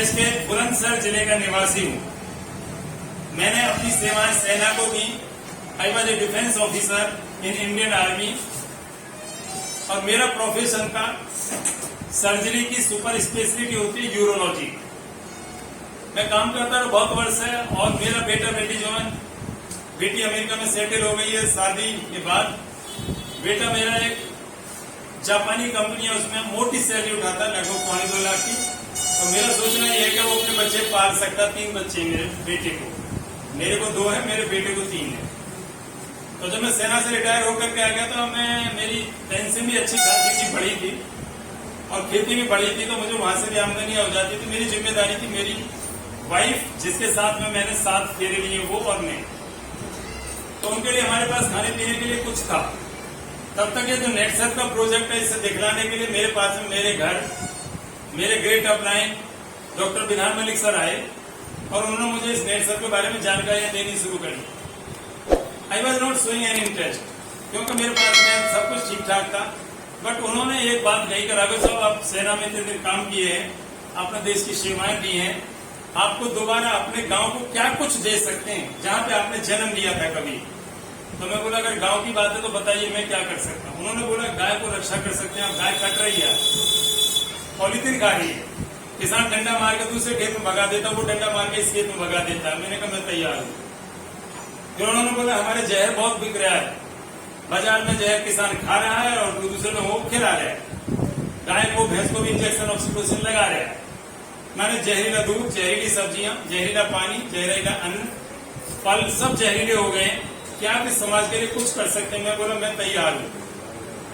प्रदेश के बुलंदशहर जिले का निवासी हूँ। मैंने अपनी सेवाएं सेना को दी। I was a defence officer in Indian army और मेरा प्रोफेशन का सर्जरी की सुपर स्पेशलिटी होती है यूरोलॉजी। मैं काम करता रहा बहुत वर्ष है और मेरा बेटा बेटी जो है, बेटी अमेरिका में सेटल हो गई है शादी के बाद। बेटा मेरा एक जापानी कंपनी है, उसमें मोटी सैलरी उठाता है लगभग 2.25 लाख की। तो मेरा सोचना यह है कि वो अपने बच्चे पाल सकता। 3 बच्चे मेरे बेटे को, मेरे को 2 है, मेरे बेटे को 3 है। तो जब मैं सेना से रिटायर होकर के आ गया तो मेरी पेंशन भी अच्छी खासी की बढ़ी थी और खेती भी बढ़ी थी, तो मुझे वहां से भी आमदनी हो जाती थी। मेरी जिम्मेदारी थी मेरी वाइफ, जिसके साथ में मैंने 7 फेरे लिए, वो और मैं। तो उनके लिए हमारे पास खाने पीने के लिए कुछ था। तब तक ये जो नेटसर्फ का प्रोजेक्ट है, इसे दिखलाने के लिए मेरे पास में मेरे घर मेरे ग्रेट अपलाइन डॉक्टर विधान मलिक सर आए और उन्होंने मुझे इस नेटसर्फ के बारे में जानकारियां देनी शुरू करी। I was not showing any interest, क्योंकि मेरे पास में सब कुछ ठीक ठाक था। बट उन्होंने एक बात कही, राघव साहब आप सेना में इतने दिन काम किए हैं, आपने देश की सेवाएं दी हैं, आपको दोबारा अपने गांव को क्या कुछ दे सकते हैं जहां पे आपने जन्म लिया था कभी। तो मैं बोला अगर गांव की बात है तो बताइए मैं क्या कर सकता हूँ। उन्होंने बोला गाय को रक्षा कर सकते हैं। गाय कट रही है, पॉलीथीन खा रही है, किसान डंडा मार के दूसरे खेत में भगा देता, वो डंडा मार के इस खेत में भगा देता है। मैंने कहा मैं तैयार हूँ। फिर उन्होंने बोला हमारे जहर बहुत बिक रहा है, बाजार में जहर किसान खा रहा है और दूसरे में वो खिला रहा है। गाय को भैंस को भी इंजेक्शन ऑक्सीटोसिन लगा रहा है। मैंने जहरीला दूध, जहरीली सब्जियां, जहरीला पानी, जहरीला अन्न, फल सब जहरीले हो गए। क्या आप इस समाज के लिए कुछ कर सकते हैं? मैं बोला मैं तैयार हूँ।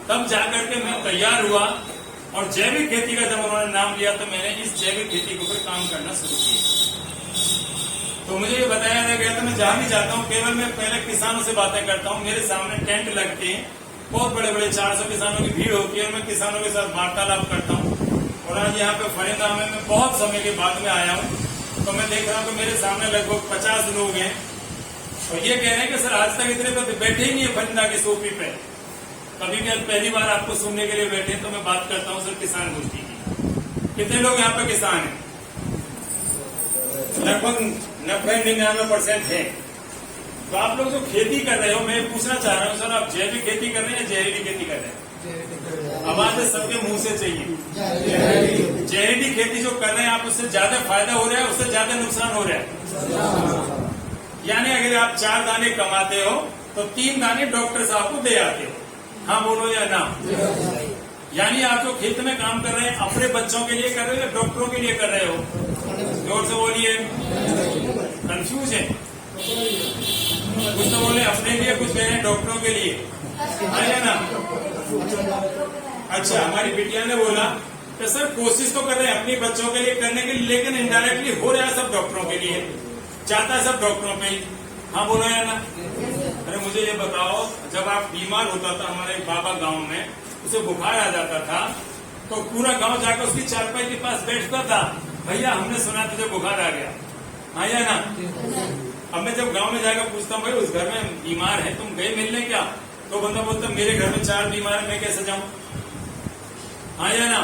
तब जाकर के मैं तैयार हुआ और जैविक खेती का जब उन्होंने नाम लिया तो मैंने इस जैविक खेती के ऊपर काम करना शुरू किया। तो मुझे ये बताया गया था मैं जहां भी जाता हूँ केवल मैं पहले किसानों से बातें करता हूँ। मेरे सामने टेंट लगते हैं, बहुत बड़े बड़े 400 किसानों की भीड़ होती है और मैं किसानों के साथ वार्तालाप करता हूँ। और आज यहाँ पे फरिंदा में मैं बहुत समय के बाद में आया हूँ, तो मैं देख रहा हूँ कि मेरे सामने लगभग 50 लोग हैं और ये कह रहे हैं कि सर आज तक इतने तो बैठे ही नहीं है फरिंदा की सोफी पे, कभी भी पहली बार आपको सुनने के लिए बैठे। तो मैं बात करता हूँ सर किसान गोष्ठी की। कितने लोग यहाँ पे किसान हैं? लगभग 90-99% है। तो आप लोग जो खेती कर रहे हो, मैं पूछना चाह रहा हूँ सर आप जैविक खेती कर रहे हैं या जहरीली खेती कर रहे हैं? आवाज सबके मुंह से चाहिए। जहरीली खेती जो कर रहे हैं आप, उससे ज्यादा फायदा हो रहा है, उससे ज्यादा नुकसान हो रहा है। यानी अगर आप 4 दाने कमाते हो तो 3 दाने डॉक्टर साहब को दे आते हो। हाँ बोलो या ना? यानी आप जो खेत में काम कर रहे हैं अपने बच्चों के लिए कर रहे हो या डॉक्टरों के लिए कर रहे हो? जोर से बोलिए, कंफ्यूज है कुछ तो बोले अपने लिए, कुछ कह रहे हैं डॉक्टरों के लिए। है ना? अच्छा, हमारी बिटिया ने बोला कि सर कोशिश तो कर रहे हैं अपने बच्चों के लिए करने के लिए, लेकिन इनडायरेक्टली हो रहा है सब डॉक्टरों के लिए, चाहता है सब डॉक्टरों पे ही। हाँ बोलो या ना? अरे मुझे ये बताओ, जब आप बीमार होता था, हमारे बाबा गांव में उसे बुखार आ जाता था तो पूरा गांव जाकर उसकी चारपाई के पास बैठता था, भैया हमने सुना तुझे बुखार आ गया। हाँ या ना? अब मैं जब गांव में जाकर पूछता हूँ भाई उस घर में बीमार है, तुम गए मिलने क्या? तो बंदा बोलता मेरे घर में 4 बीमार है, मैं कैसे जाऊं? हाँ या ना?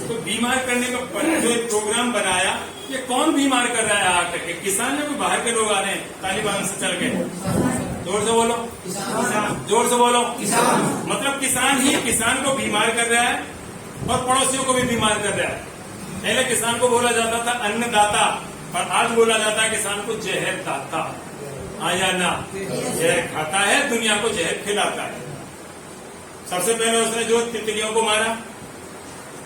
तो बीमार करने का जो एक प्रोग्राम बनाया, ये कौन बीमार कर रहा है आकर के? किसान या कोई बाहर के लोग आ रहे हैं तालिबान से चल के? जोर से बोलो, जोर से बोलो। मतलब किसान ही किसान को बीमार कर रहा है और पड़ोसियों को भी बीमार कर रहा है। पहले किसान को बोला जाता था अन्नदाता और आज बोला जाता है किसान को जहर दाता। हाँ या ना? जहर खाता है, दुनिया को जहर खिलाता है। सबसे पहले उसने जो तितलियों को मारा,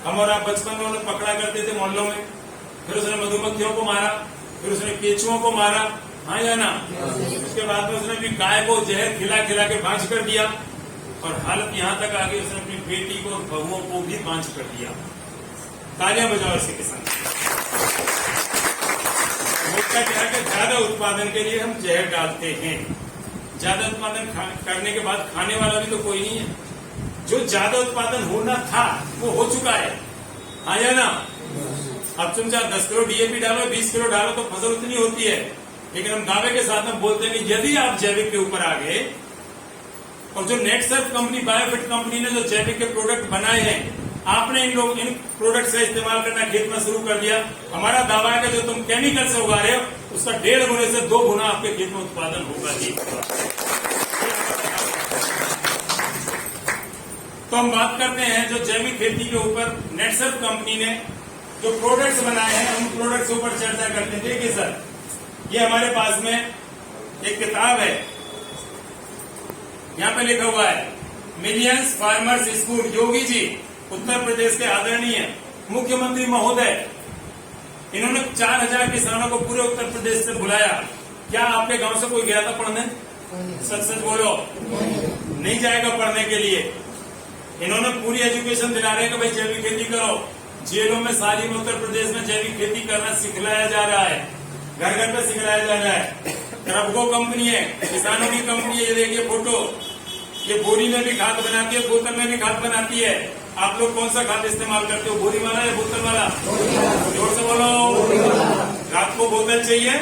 हम और आप बचपन में उन्हें पकड़ा करते थे मोहल्लों में। फिर उसने मधुमक्खियों को मारा, फिर उसने केचुओं को मारा। हाँ या ना? उसके बाद में उसने भी गाय को जहर खिला खिला के बांझ कर दिया और हालत यहाँ तक आ गई उसने अपनी बेटी को और बहुओं को भी बांझ कर दिया। तालियां बजाओ ऐसे किसान। मुद्दा क्या है कि ज्यादा उत्पादन के लिए हम जहर डालते हैं। ज्यादा उत्पादन करने के बाद खाने वाला भी तो कोई नहीं है। जो ज्यादा उत्पादन होना था वो हो चुका है। हाँ या ना? अब तुम चाहे 10 किलो डीएपी डालो, 20 किलो डालो तो फसल उतनी होती है, लेकिन हम दावे के साथ में बोलते हैं कि यदि आप जैविक के ऊपर आ गए और जो नेटसर्फ कंपनी, बायोफिट कंपनी ने जो जैविक के प्रोडक्ट बनाए हैं आपने इन प्रोडक्ट्स का इस्तेमाल करना खेत में शुरू कर दिया। हमारा दावा है कि जो तुम केमिकल से उगा रहे हो उसका 1.5 गुने से 2 गुना आपके खेत में उत्पादन होगा ही। तो हम बात करते हैं जो जैविक खेती के ऊपर नेटसर्फ कंपनी ने जो प्रोडक्ट्स बनाए हैं उन प्रोडक्ट्स के ऊपर चर्चा करते हैं। देखिए सर, ये हमारे पास में एक किताब है, यहाँ पे लिखा हुआ है millions farmers school. Yogi ji Uttar Pradesh के आदरणीय मुख्यमंत्री महोदय, इन्होंने 4000 किसानों को पूरे उत्तर प्रदेश से बुलाया। क्या आपके गांव से कोई गया था पढ़ने? सच सच बोलो, नहीं जाएगा पढ़ने के लिए। इन्होंने पूरी एजुकेशन दिला रहे हैं कि भाई जैविक खेती करो। जेलों में सारी में उत्तर प्रदेश में जैविक खेती करना सिखलाया जा रहा है, घर घर पे सिखलाया जा रहा है। ट्रबको कंपनी है, किसानों की कंपनी है। ये देखिए फोटो, ये बोरी में भी खाद बनाती है, बोतल में भी खाद बनाती है। आप लोग कौन सा खाद इस्तेमाल करते हो, बोरी वाला या बोतल वाला? जोर से बोलो। रात को बोतल चाहिए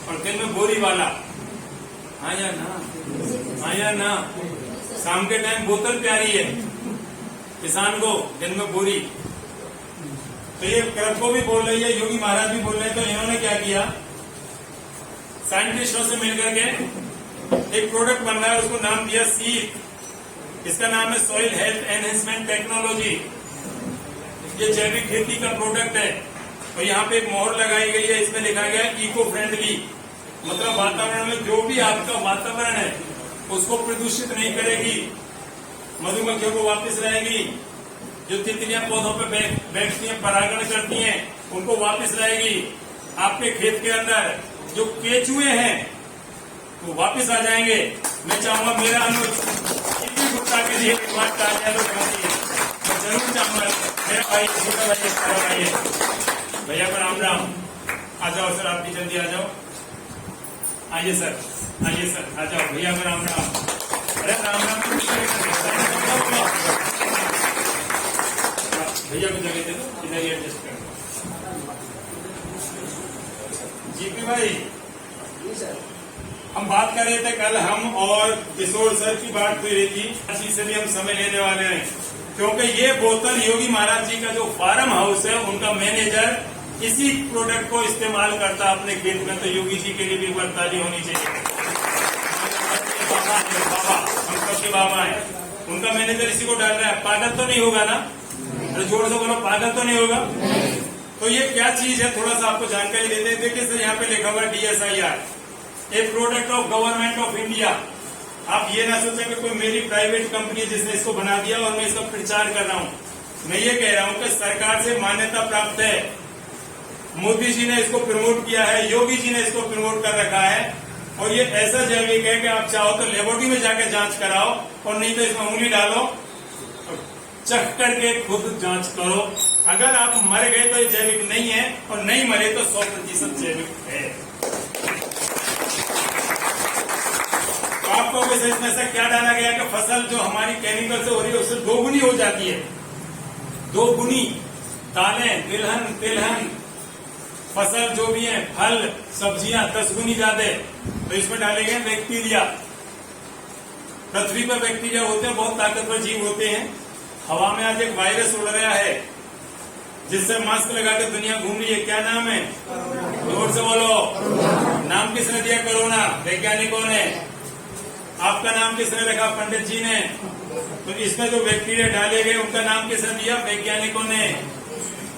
और दिन में बोरी वाला। हाँ या ना? हाँ या ना? शाम के टाइम बोतल प्यारी है किसान को, दिन में बोरी। तो ये ट्रबको भी बोल रही है, योगी महाराज भी बोल रहे हैं। तो इन्होंने क्या किया, साइंटिस्टों से मिलकर के एक प्रोडक्ट बन रहा है, उसको नाम दिया सीड। इसका नाम है सॉइल हेल्थ एनहेंसमेंट टेक्नोलॉजी। ये जैविक खेती का प्रोडक्ट है। और यहाँ पे एक मोहर लगाई गई है, इसमें लिखा गया है इको फ्रेंडली, मतलब वातावरण में जो भी आपका वातावरण है उसको प्रदूषित नहीं करेगी, मधुमक्खियों को वापस रहेगी, जो तितलियां पौधों पे बैठती हैं परागण करती हैं उनको वापस रहेगी। आपके खेत के अंदर जो केचुए हैं वो वापस आ जाएंगे। मैं चाहूंगा मेरा अनुरोध गुप्ता के लिए एक बात तालियां तो करती है, मैं जरूर चाहूंगा मेरा भाई छोटा भाई बड़ा भाई है, भैया को राम राम। आ जाओ सर, आप भी जल्दी आ जाओ। आइए सर, आइए सर, आ जाओ भैया को राम राम। अरे राम राम भैया को जगह दे दो, इधर ही एडजस्ट कर दो। जीपी भाई, हम बात कर रहे थे कल, हम और किशोर सर की बात हुई रही थी। इसी से भी हम समय लेने वाले हैं, क्योंकि ये बोतल योगी महाराज जी का जो फार्म हाउस है उनका मैनेजर इसी प्रोडक्ट को इस्तेमाल करता अपने खेत में। तो योगी जी के लिए भी बरताली होनी चाहिए। बाबा, हम सबके बाबा है, उनका मैनेजर इसी को डाल रहा है। पागल तो नहीं होगा ना? अरे जोर से बोलो, पागल तो नहीं होगा? तो ये क्या चीज है, थोड़ा सा आपको जानकारी देते हैं। देखिए सर, यहाँ पे लिखा हुआ DSIR, A product of government of India. आप ये ना सोचें कि कोई मेरी प्राइवेट कंपनी है जिसने इसको बना दिया और मैं इसका प्रचार कर रहा हूँ। मैं ये कह रहा हूँ कि सरकार से मान्यता प्राप्त है, मोदी जी ने इसको प्रमोट किया है, योगी जी ने इसको प्रमोट कर रखा है। और ये ऐसा जैविक है कि आप चाहो तो लेबोरेटरी में जाकर जांच कराओ, और नहीं तो इसमें उंगली डालो और चख करके खुद जांच करो। अगर आप मर गए तो ये जैविक नहीं है, और नहीं मरे तो 100% जैविक है। तो आपको इसमें से क्या डाला गया कि फसल जो हमारी केमिकल से हो रही है उससे 2 गुनी हो जाती है। 2 गुनी दालें, तिलहन फसल जो भी है, फल सब्जियां 10 गुनी ज्यादा। तो इसमें डालेंगे बैक्टीरिया। पृथ्वी पर बैक्टीरिया होते हैं, बहुत ताकतवर जीव होते हैं। हवा में आज एक वायरस उड़ रहा है जिससे मास्क लगा के दुनिया घूम रही है। क्या नाम है? जोर से बोलो। नाम किसने दिया? कोरोना। वैज्ञानिकों ने। आपका नाम किसने रखा? पंडित जी ने। तो इसमें जो बैक्टीरिया डाले गए उनका नाम किसने दिया? वैज्ञानिकों ने।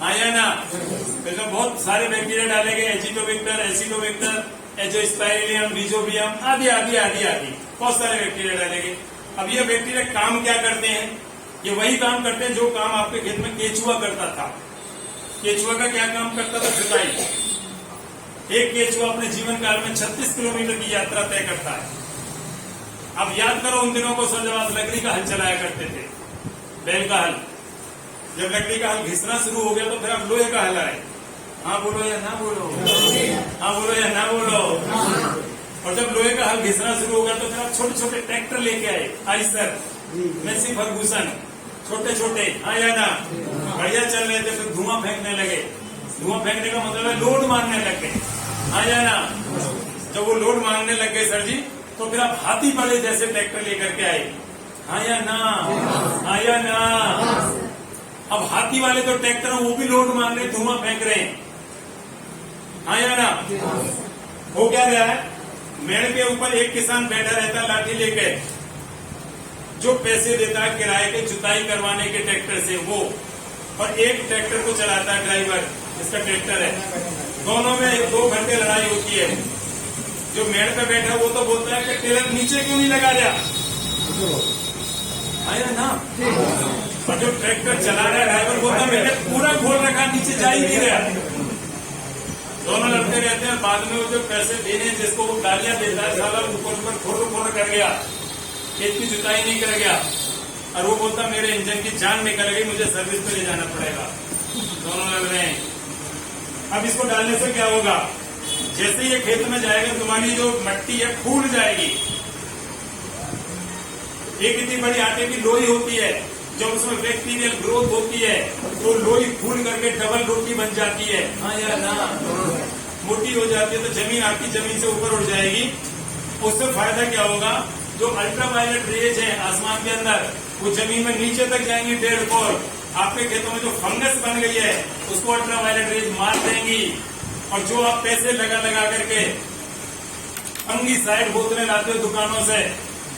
हाँ या ना? तो इसमें बहुत सारे बैक्टीरिया डाले गए, एसिडोबैक्टर, एजोस्पाइरिलियम, रिजोबियम आदि आदि आदि आदि, बहुत सारे बैक्टीरिया डाले गए। अब ये बैक्टीरिया काम क्या करते हैं? ये वही काम करते हैं जो काम आपके खेत में केचुआ करता था। केचुआ का क्या काम करता था? जुताई। एक केचुआ अपने जीवन काल में 36 किलोमीटर की यात्रा तय करता है। अब याद करो उन दिनों को सर, जब आप लकड़ी का हल चलाया करते थे, बैल का हल। जब लकड़ी का हल घिसना शुरू हो गया तो फिर आप लोहे का हल आए। हाँ बोलो या ना बोलो? हाँ बोलो या ना बोलो? और जब लोहे का हल घिसना शुरू हो गया तो फिर आप छोटे छोटे ट्रैक्टर लेके आए, आइसर, मेसी फर्गूसन, छोटे छोटे। हाँ या ना? बढ़िया चल रहे थे, फिर धुआं फेंकने लगे। धुआं फेंकने का मतलब है लोड मारने लग गए। हाँ या ना? जब वो लोड मारने लग गए सर जी, तो फिर आप हाथी बड़े जैसे ट्रैक्टर लेकर के आए। हाँ या ना? हाँ या ना? अब हाथी वाले तो ट्रैक्टर हैं वो भी लोड मार रहे, धुआं फेंक रहे हैं, हाँ या ना? हो क्या रहा है, मेड़ के ऊपर एक किसान बैठा रहता है लाठी लेके, जो पैसे देता है किराए के जुताई करवाने के ट्रैक्टर से वो, और एक ट्रैक्टर को चलाता है ड्राइवर, इसका ट्रैक्टर है, दोनों में 2 घंटे लड़ाई होती है। जो मेड़ पे बैठा वो तो बोलता है कि टेलर नीचे क्यों नहीं लगा दिया, है ना? और जो ट्रैक्टर चला रहा है ड्राइवर बोलता है मैंने पूरा खोल रखा, नीचे जा ही नहीं रहा। दोनों लड़ते रहते हैं, बाद में वो जो पैसे देने जिसको वो गालियां देता है, साला ऊपर खोल कर गया, खेत की जुताई नहीं कर गया, और वो बोलता मेरे इंजन की जान निकल गई, मुझे सर्विस पे ले जाना पड़ेगा। दोनों लग रहे हैं। अब इसको डालने से क्या होगा, जैसे ये खेत में जाएगा तुम्हारी जो मट्टी है फूल जाएगी। एक इतनी बड़ी आटे की लोई होती है, जब उसमें बैक्टीरियल ग्रोथ होती है तो लोई फूल करके डबल रोटी बन जाती है, हाँ या ना? मोटी हो जाती है तो जमीन आपकी जमीन से ऊपर उठ जाएगी। उससे फायदा क्या होगा, जो अल्ट्रावायलेट रेज है आसमान के अंदर वो जमीन में नीचे तक जाएंगी 1.5 फुट। आपके खेतों में जो फंगस बन गई है उसको अल्ट्रावायलेट रेज मार देंगी, और जो आप पैसे लगा करके फंगीसाइड बोतलें लाते हो दुकानों से,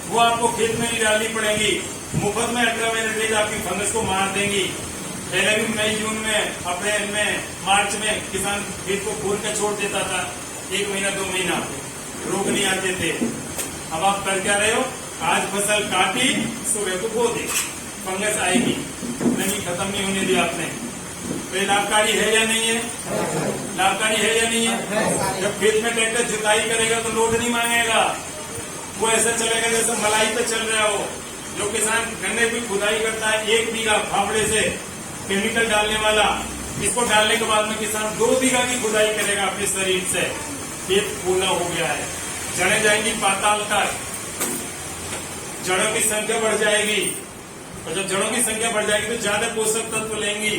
वो आपको खेत में नहीं डालनी पड़ेंगी, मुफ्त में अल्ट्रावायलेट रेज आपकी फंगस को मार देंगी। पहले भी मई जून में, अप्रैल में, मार्च में किसान खेत को खोल कर छोड़ देता था, 1 महीना 2 महीना रोग नहीं आते थे। अब आप कर क्या रहे हो, आज फसल काटी सुबह को बो दी, फंगस आएगी, नमी खत्म नहीं होने दी आपने। तो ये लाभकारी है या नहीं है? लाभकारी है या नहीं है? जब खेत में ट्रैक्टर जुताई करेगा तो लोड नहीं मांगेगा, वो ऐसा चलेगा जैसे मलाई पे चल रहा हो। जो किसान गन्ने की खुदाई करता है 1 बीघा फावड़े से केमिकल डालने वाला, इसको डालने के बाद में किसान 2 बीघा की खुदाई करेगा अपने शरीर से, खेत फूला हो गया है, जड़ें जाएंगी पाताल तक, जड़ों की संख्या बढ़ जाएगी, और जब जड़ों की संख्या बढ़ जाएगी तो ज्यादा पोषक तत्व लेंगी,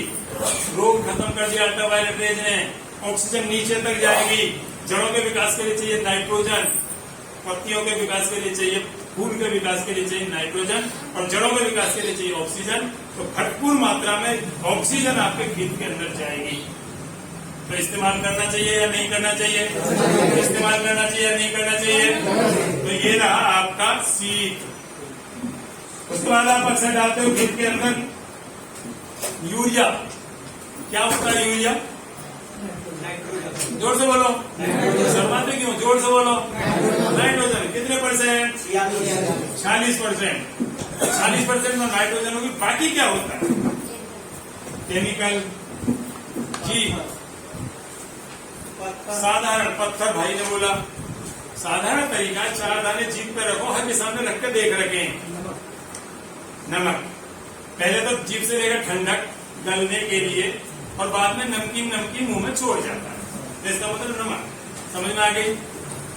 रोग खत्म कर दिया अल्ट्रावायलेट रेज ने, ऑक्सीजन नीचे तक जाएगी। जड़ों के विकास के लिए चाहिए नाइट्रोजन, पत्तियों के विकास के लिए चाहिए, फूल के विकास के लिए चाहिए नाइट्रोजन, और जड़ों के विकास के लिए चाहिए ऑक्सीजन। तो भरपूर मात्रा में ऑक्सीजन आपके खेत के अंदर जाएगी। तो इस्तेमाल करना चाहिए या नहीं करना चाहिए? इस्तेमाल करना चाहिए या नहीं करना चाहिए? तो ये रहा आपका सीड। उसके बाद आप अक्सर डालते हो खेत के अंदर यूरिया। क्या होता है यूरिया? जोर से बोलो, शर्माते क्यों? जोर से बोलो। नाइट्रोजन कितने %? 40%। 40% में नाइट्रोजन होगी, बाकी क्या होता है? केमिकल जी, साधारण पत्थर, भाई ने बोला साधारण तरीका 4 दाने जीप पे रखो, हर के सामने रख के देख रखे। नमक पहले तो जीप से लेकर ठंडक गलने के लिए, और बाद में नमकीन मुंह में छोड़ जाता है, तो इसका मतलब नमक। समझ में आ गई?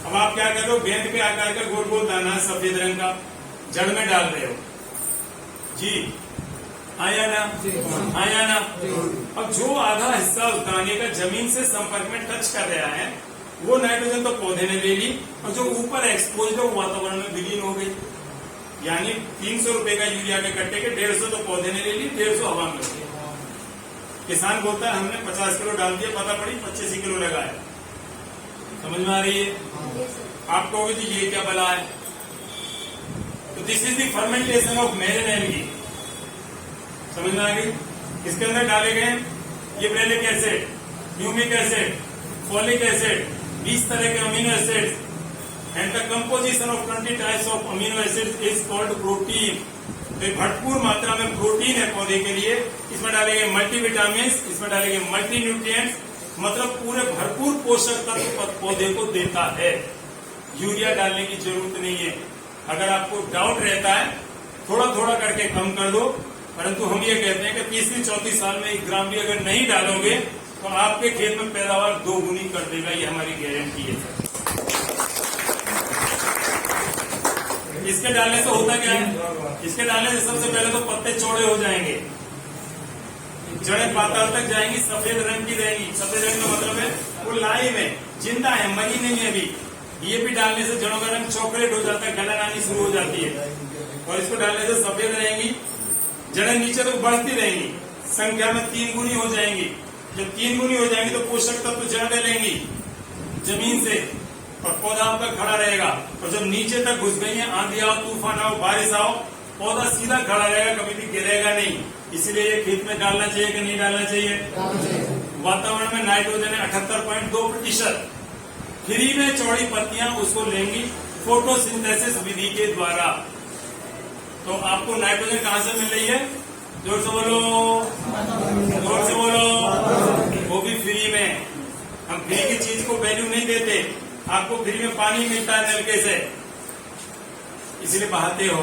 अब आप क्या कर रहे हो, गेंद के आकार का गोल गोल दाना सफेद रंग का जड़ में डाल रहे हो जी, आया ना? आया ना? अब जो आधा हिस्सा उस दाने का जमीन से संपर्क में टच कर रहा है, वो नाइट्रोजन तो पौधे ने ले ली, और जो ऊपर एक्सपोज है वो वातावरण में विलीन हो गई। यानी 300 रुपए का यूरिया के कट्टे के 150 तो पौधे ने ले ली, 150 हवा में लग गया। किसान बोलता है हमने 50 किलो डाल दिया, पता पड़ी 25 किलो लगाया। समझ में आ रही है? आप कहोगे जी ये क्या बला है? तो this is the fermentation of marine algae. समझ में आ गई? इसके अंदर डाले गए gibberellic acid, humic acid, folic acid, 20 तरह के amino acid, and the composition of 20 types of amino acids is called protein। तो भरपूर मात्रा में प्रोटीन है पौधे के लिए। इसमें डालेंगे मल्टीविटामिन, इसमें डालेंगे मल्टी न्यूट्रिएंट्स, मतलब पूरे भरपूर पोषक तत्व पौधे को देता है। यूरिया डालने की जरूरत नहीं है। अगर आपको डाउट रहता है थोड़ा थोड़ा करके कम कर दो, परंतु हम ये कहते हैं कि 30-34 साल में 1 ग्राम भी अगर नहीं डालोगे तो आपके खेत में पैदावार 2 गुनी कर देगा, ये हमारी गारंटी है सर। इसके डालने से होता क्या है? इसके डालने से सबसे पहले तो पत्ते चौड़े हो जाएंगे, जड़ें पाताल तक जाएंगी, सफेद रंग की रहेंगी। सफेद रंग का मतलब है वो लाइव है, जिंदा है, मरी नहीं है अभी। डीएपी डालने से जड़ों का रंग चॉकलेट हो जाता है, गलन आनी शुरू हो जाती है। और इसको डालने से सफेद रहेंगी, जड़ें नीचे तक बढ़ती रहेंगी, संख्या में 3 गुनी हो जाएंगी। जब 3 गुनी हो जाएंगी तो पोषक तत्व तो ज्यादा लेंगी जमीन से और पौधा आपका खड़ा रहेगा। और जब नीचे तक घुस गई है, आंधी आओ, तूफान आओ, बारिश आओ, पौधा सीधा खड़ा रहेगा, कभी भी गिरेगा नहीं। इसीलिए ये खेत में डालना चाहिए कि नहीं डालना चाहिए। वातावरण में नाइट्रोजन है 78.2%। फ्री में चौड़ी पत्तियां उसको लेंगी फोटोसिंथेसिस विधि के द्वारा। तो आपको नाइट्रोजन कहां से मिल रही है? जोर से बोलो, जोर से बोलो। वो भी फ्री में। हम फ्री की चीज को वैल्यू नहीं देते। आपको फ्री में पानी मिलता है नलके से, इसलिए बहाते हो।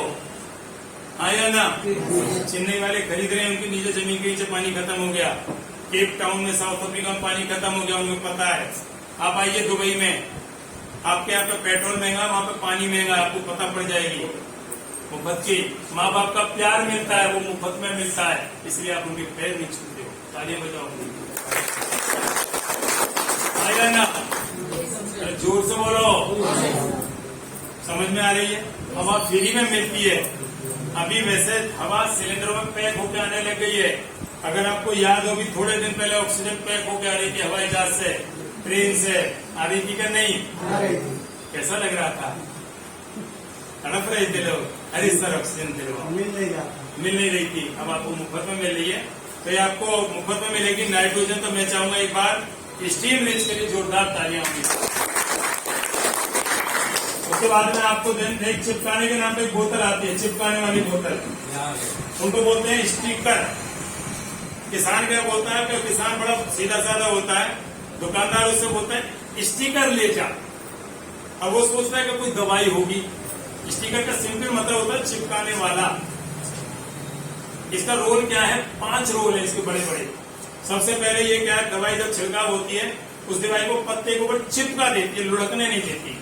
आया ना? चेन्नई वाले खरीद रहे हैं, उनकी नीचे जमीन के नीचे पानी खत्म हो गया। केप टाउन में साउथ अफ्रीका में पानी खत्म हो गया, उनको पता है। आप आइए दुबई में, आपके यहाँ पे पेट्रोल महंगा, वहाँ पे पानी महंगा, आपको पता पड़ जाएगी। मुफ्त की माँ बाप का प्यार मिलता है, वो मुफ्त में मिलता है, इसलिए आप उनके पैर नहीं छूते हो। तालियां बजाओ। आएगा ना? जोर से बोलो। समझ में आ रही है? हवा फ्री में मिलती है। अभी वैसे हवा सिलेंडरों में पैक होकर आने लग गई है। अगर आपको याद होगी, थोड़े दिन पहले ऑक्सीजन पैक होकर आ रही थी हवाई जहाज से, ट्रेन से आ रही थी कि नहीं? कैसा लग रहा था? तड़प रहे थे लोग, अरे सर ऑक्सीजन दिलवा, मिल नहीं रही थी। अब आपको मुफ्त में मिल रही है। तो ये आपको मुफ्त में मिलेगी नाइट्रोजन। तो मैं चाहूंगा एक बार स्टीम रिच के लिए जोरदार तालियां होंगी। उसके बाद में आपको एक चिपकाने के नाम पे एक बोतल आती है, चिपकाने वाली बोतल, उनको बोलते हैं स्टिकर। किसान क्या बोलता है कि किसान बड़ा सीधा साधा होता है, दुकानदार उससे बोलता है स्टिकर ले जा। अब वो सोचता है कि कोई दवाई होगी। स्टिकर का सिंपल मतलब होता है चिपकाने वाला। इसका रोल क्या है? 5 रोल है इसके बड़े बड़े। सबसे पहले ये क्या है, दवाई जब छिड़काव होती है उस दवाई को पत्ते के ऊपर चिपका देती है, लुढ़कने नहीं देती,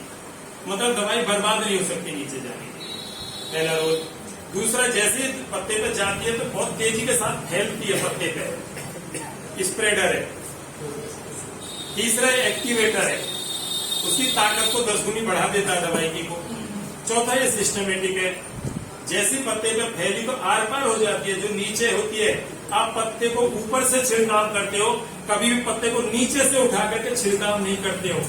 मतलब दवाई बर्बाद नहीं हो सकती नीचे जाने की। पहला रोल। दूसरा, जैसे पत्ते पे जाती है तो बहुत तेजी के साथ फैलती है पत्ते पे, स्प्रेडर है। तीसरा एक्टिवेटर है, उसकी ताकत को 10 गुनी बढ़ा देता है दवाई की को। चौथा, ये सिस्टमेटिक है, जैसी पत्ते पे फैली तो आर पार हो जाती है, जो नीचे होती है। आप पत्ते को ऊपर से छिड़काव करते हो, कभी भी पत्ते को नीचे से उठा करके छिड़काव नहीं करते हो।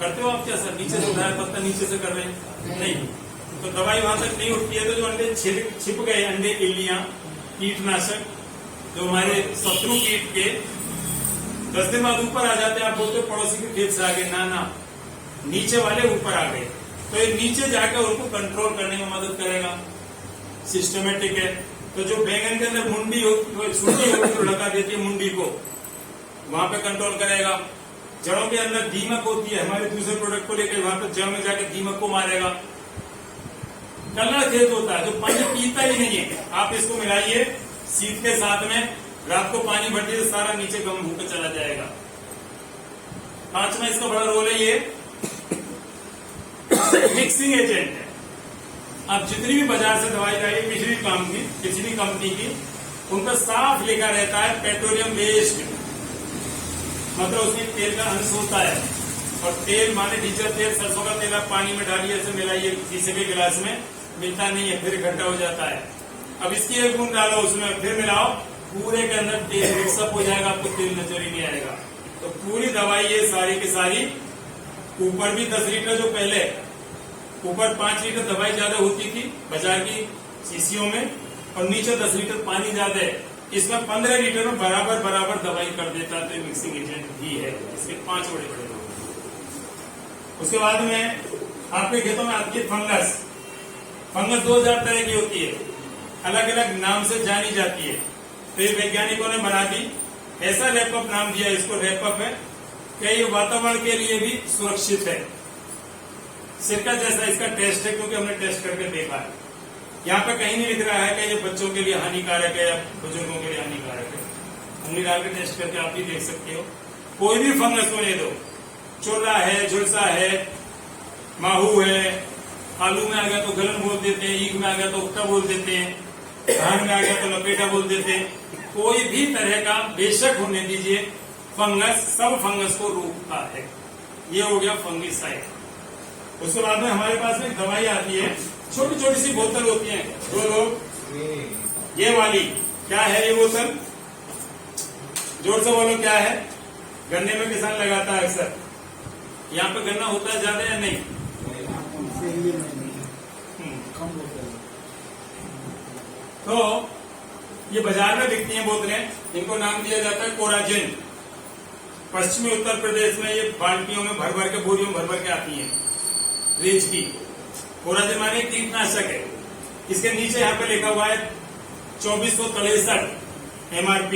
करते हो आप क्या सर? नीचे से उठाया पत्ता नीचे से कर रहे हैं? नहीं। तो दवाई वहां तक नहीं उठती है। तो जो अंडे छिप गए, अंडे, इल्लियां, कीटनाशक जो हमारे शत्रु कीट के 10 दिन बाद ऊपर आ जाते हैं। आप बोलते पड़ोसी के खेत से आ गए, ना, नीचे वाले ऊपर आ गए। तो ये नीचे जाकर उनको कंट्रोल करने में मदद करेगा। सिस्टमेटिक है। तो जो बैंगन के अंदर मुंडी सूटी होती है, लगा देती है मुंडी को, वहां पे कंट्रोल करेगा। जड़ों के अंदर दीमक होती है, हमारे दूसरे प्रोडक्ट को लेकर वहां पर जड़ में जाकर दीमक को मारेगा। कलर खेत होता है, जो पानी पीता ही नहीं है, आप इसको मिलाइए शीत के साथ में, रात को पानी भरती है तो सारा नीचे गम होकर चला जाएगा। 5वां इसका बड़ा रोल है, ये मिक्सिंग एजेंट है। अब जितनी भी बाजार से दवाई लाइए, किसी भी कंपनी की, उन पर साफ लिखा रहता है पेट्रोलियम वेस्ट, मतलब उसमें तेल का अंश होता है। और तेल माने डीजल तेल, सरसों का तेल आप पानी में डालिए, ऐसे मिलाइए शीशे के गिलास में, मिलता नहीं है, फिर इकट्ठा हो जाता है। अब इसकी 1 बूंद डालो उसमें, फिर मिलाओ, पूरे के अंदर तेल मिक्सअप हो जाएगा, आपको तेल नजर ही नहीं आएगा। तो पूरी दवाई ये सारी की सारी, ऊपर भी 10 लीटर, जो पहले ऊपर 5 लीटर दवाई ज्यादा होती थी बाजार की शीशियों में, और नीचे 10 लीटर पानी ज्यादा है, इसमें 15 लीटर में बराबर दवाई कर देता है। तो मिक्सिंग एजेंट भी है। इसके 5 बड़े बड़े रोग। उसके बाद में आपके खेतों में आती है फंगस। फंगस 2000 तरह की होती है, अलग अलग नाम से जानी जाती है। तो ये वैज्ञानिकों ने बना दी, ऐसा रैपअप नाम दिया इसको, रैपअप है कि ये वातावरण के लिए भी सुरक्षित है। सिरका जैसा इसका टेस्ट है, क्योंकि हमने टेस्ट करके देखा है। यहाँ पे कहीं नहीं लिख रहा है कि ये बच्चों के लिए हानिकारक है या बुजुर्गों के लिए हानिकारक है। उंगली डाल के टेस्ट करके आप भी देख सकते हो। कोई भी फंगस को ले दो, चोला है, झुलसा है, माहू है, आलू में आ गया तो गलन बोल देते हैं, ईख में आ गया तो उक्टा बोल देते हैं, धान में आ गया तो लपेटा बोल देते हैं। कोई भी तरह का बेशक होने दीजिए, फंगस सब फंगस को रोकता है। ये हो गया फंगिसाइड। उसके बाद में हमारे पास में दवाई आती है, छोटी छोटी सी बोतल होती है, 2 लोग, ये वाली क्या है ये बोतल? जोर से बोलो, क्या है? गन्ने में किसान लगाता है अक्सर। यहाँ पे गन्ना होता है ज्यादा या नहीं? तो ये बाजार में बिकती हैं बोतलें, इनको नाम दिया जाता है कोराजिन। पश्चिमी उत्तर प्रदेश में ये बाल्टियों में भर भर के, बोरियों में भर भर के आती है रेज की। कोराजिन माने कीटनाशक है। इसके नीचे यहाँ पे लिखा हुआ है 2463 MRP,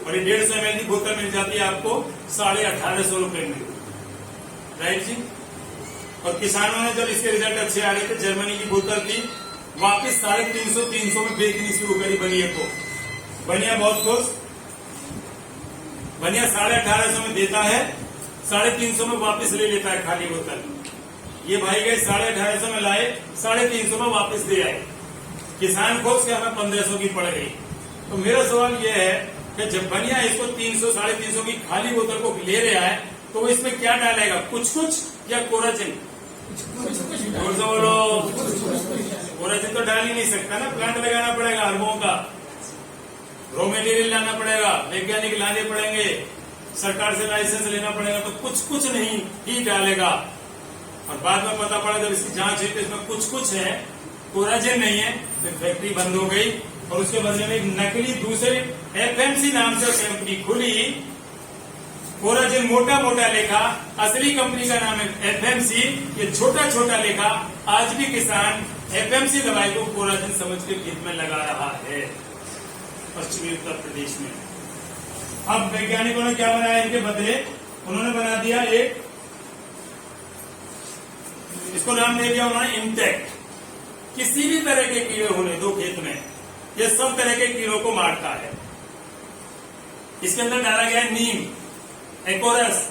और ये 150 ml की बोतल मिल जाती है आपको 1850 रुपए में, राइट जी। और किसानों ने जब इसके रिजल्ट अच्छे आ रहे थे, जर्मनी की बोतल थी, वापिस 350 में बेचनी शुरू करी बनिया को। बनिया बहुत खुश, बनिया 1850 में देता है, 350 में वापस ले लेता है खाली बोतल। ये भाई गए 1850 में लाए, 350 में वापस दे आए। किसान खुश के हमें 1500 की पड़ गई। तो मेरा सवाल यह है कि जब बनिया इसको 300 350 की खाली बोतल को ले रहा है, तो वो इसमें क्या डालेगा? कुछ कुछ या कोराजिन? जोर से बोलो। कोराजिन तो डाल ही नहीं सकता ना, प्लांट लगाना पड़ेगा अरबों का, रॉ मटेरियल लाना पड़ेगा, वैज्ञानिक लाने पड़ेंगे, सरकार से लाइसेंस लेना पड़ेगा, तो कुछ कुछ नहीं ही डालेगा। और बाद में पता पड़ा जब इसकी जांच हुई तो इसमें कुछ कुछ है, कोराजिन नहीं है। फिर फैक्ट्री बंद हो गई और उसके बदले में एक नकली दूसरे FMC नाम से कंपनी खुली। कोराजिन मोटा मोटा लिखा, असली कंपनी का नाम है FMC, ये छोटा छोटा लिखा। आज भी किसान FMC दवाई को कोराजिन समझ के खेत में लगा रहा है पश्चिमी उत्तर प्रदेश में। अब वैज्ञानिकों ने क्या बनाया इनके बदले? उन्होंने बना दिया एक, इसको नाम दे दिया उन्होंने इंटेक्ट। किसी भी तरह के कीड़े होने दो खेत में, ये सब तरह के कीड़ों को मारता है। इसके अंदर डाला गया है नीम, एकोरस,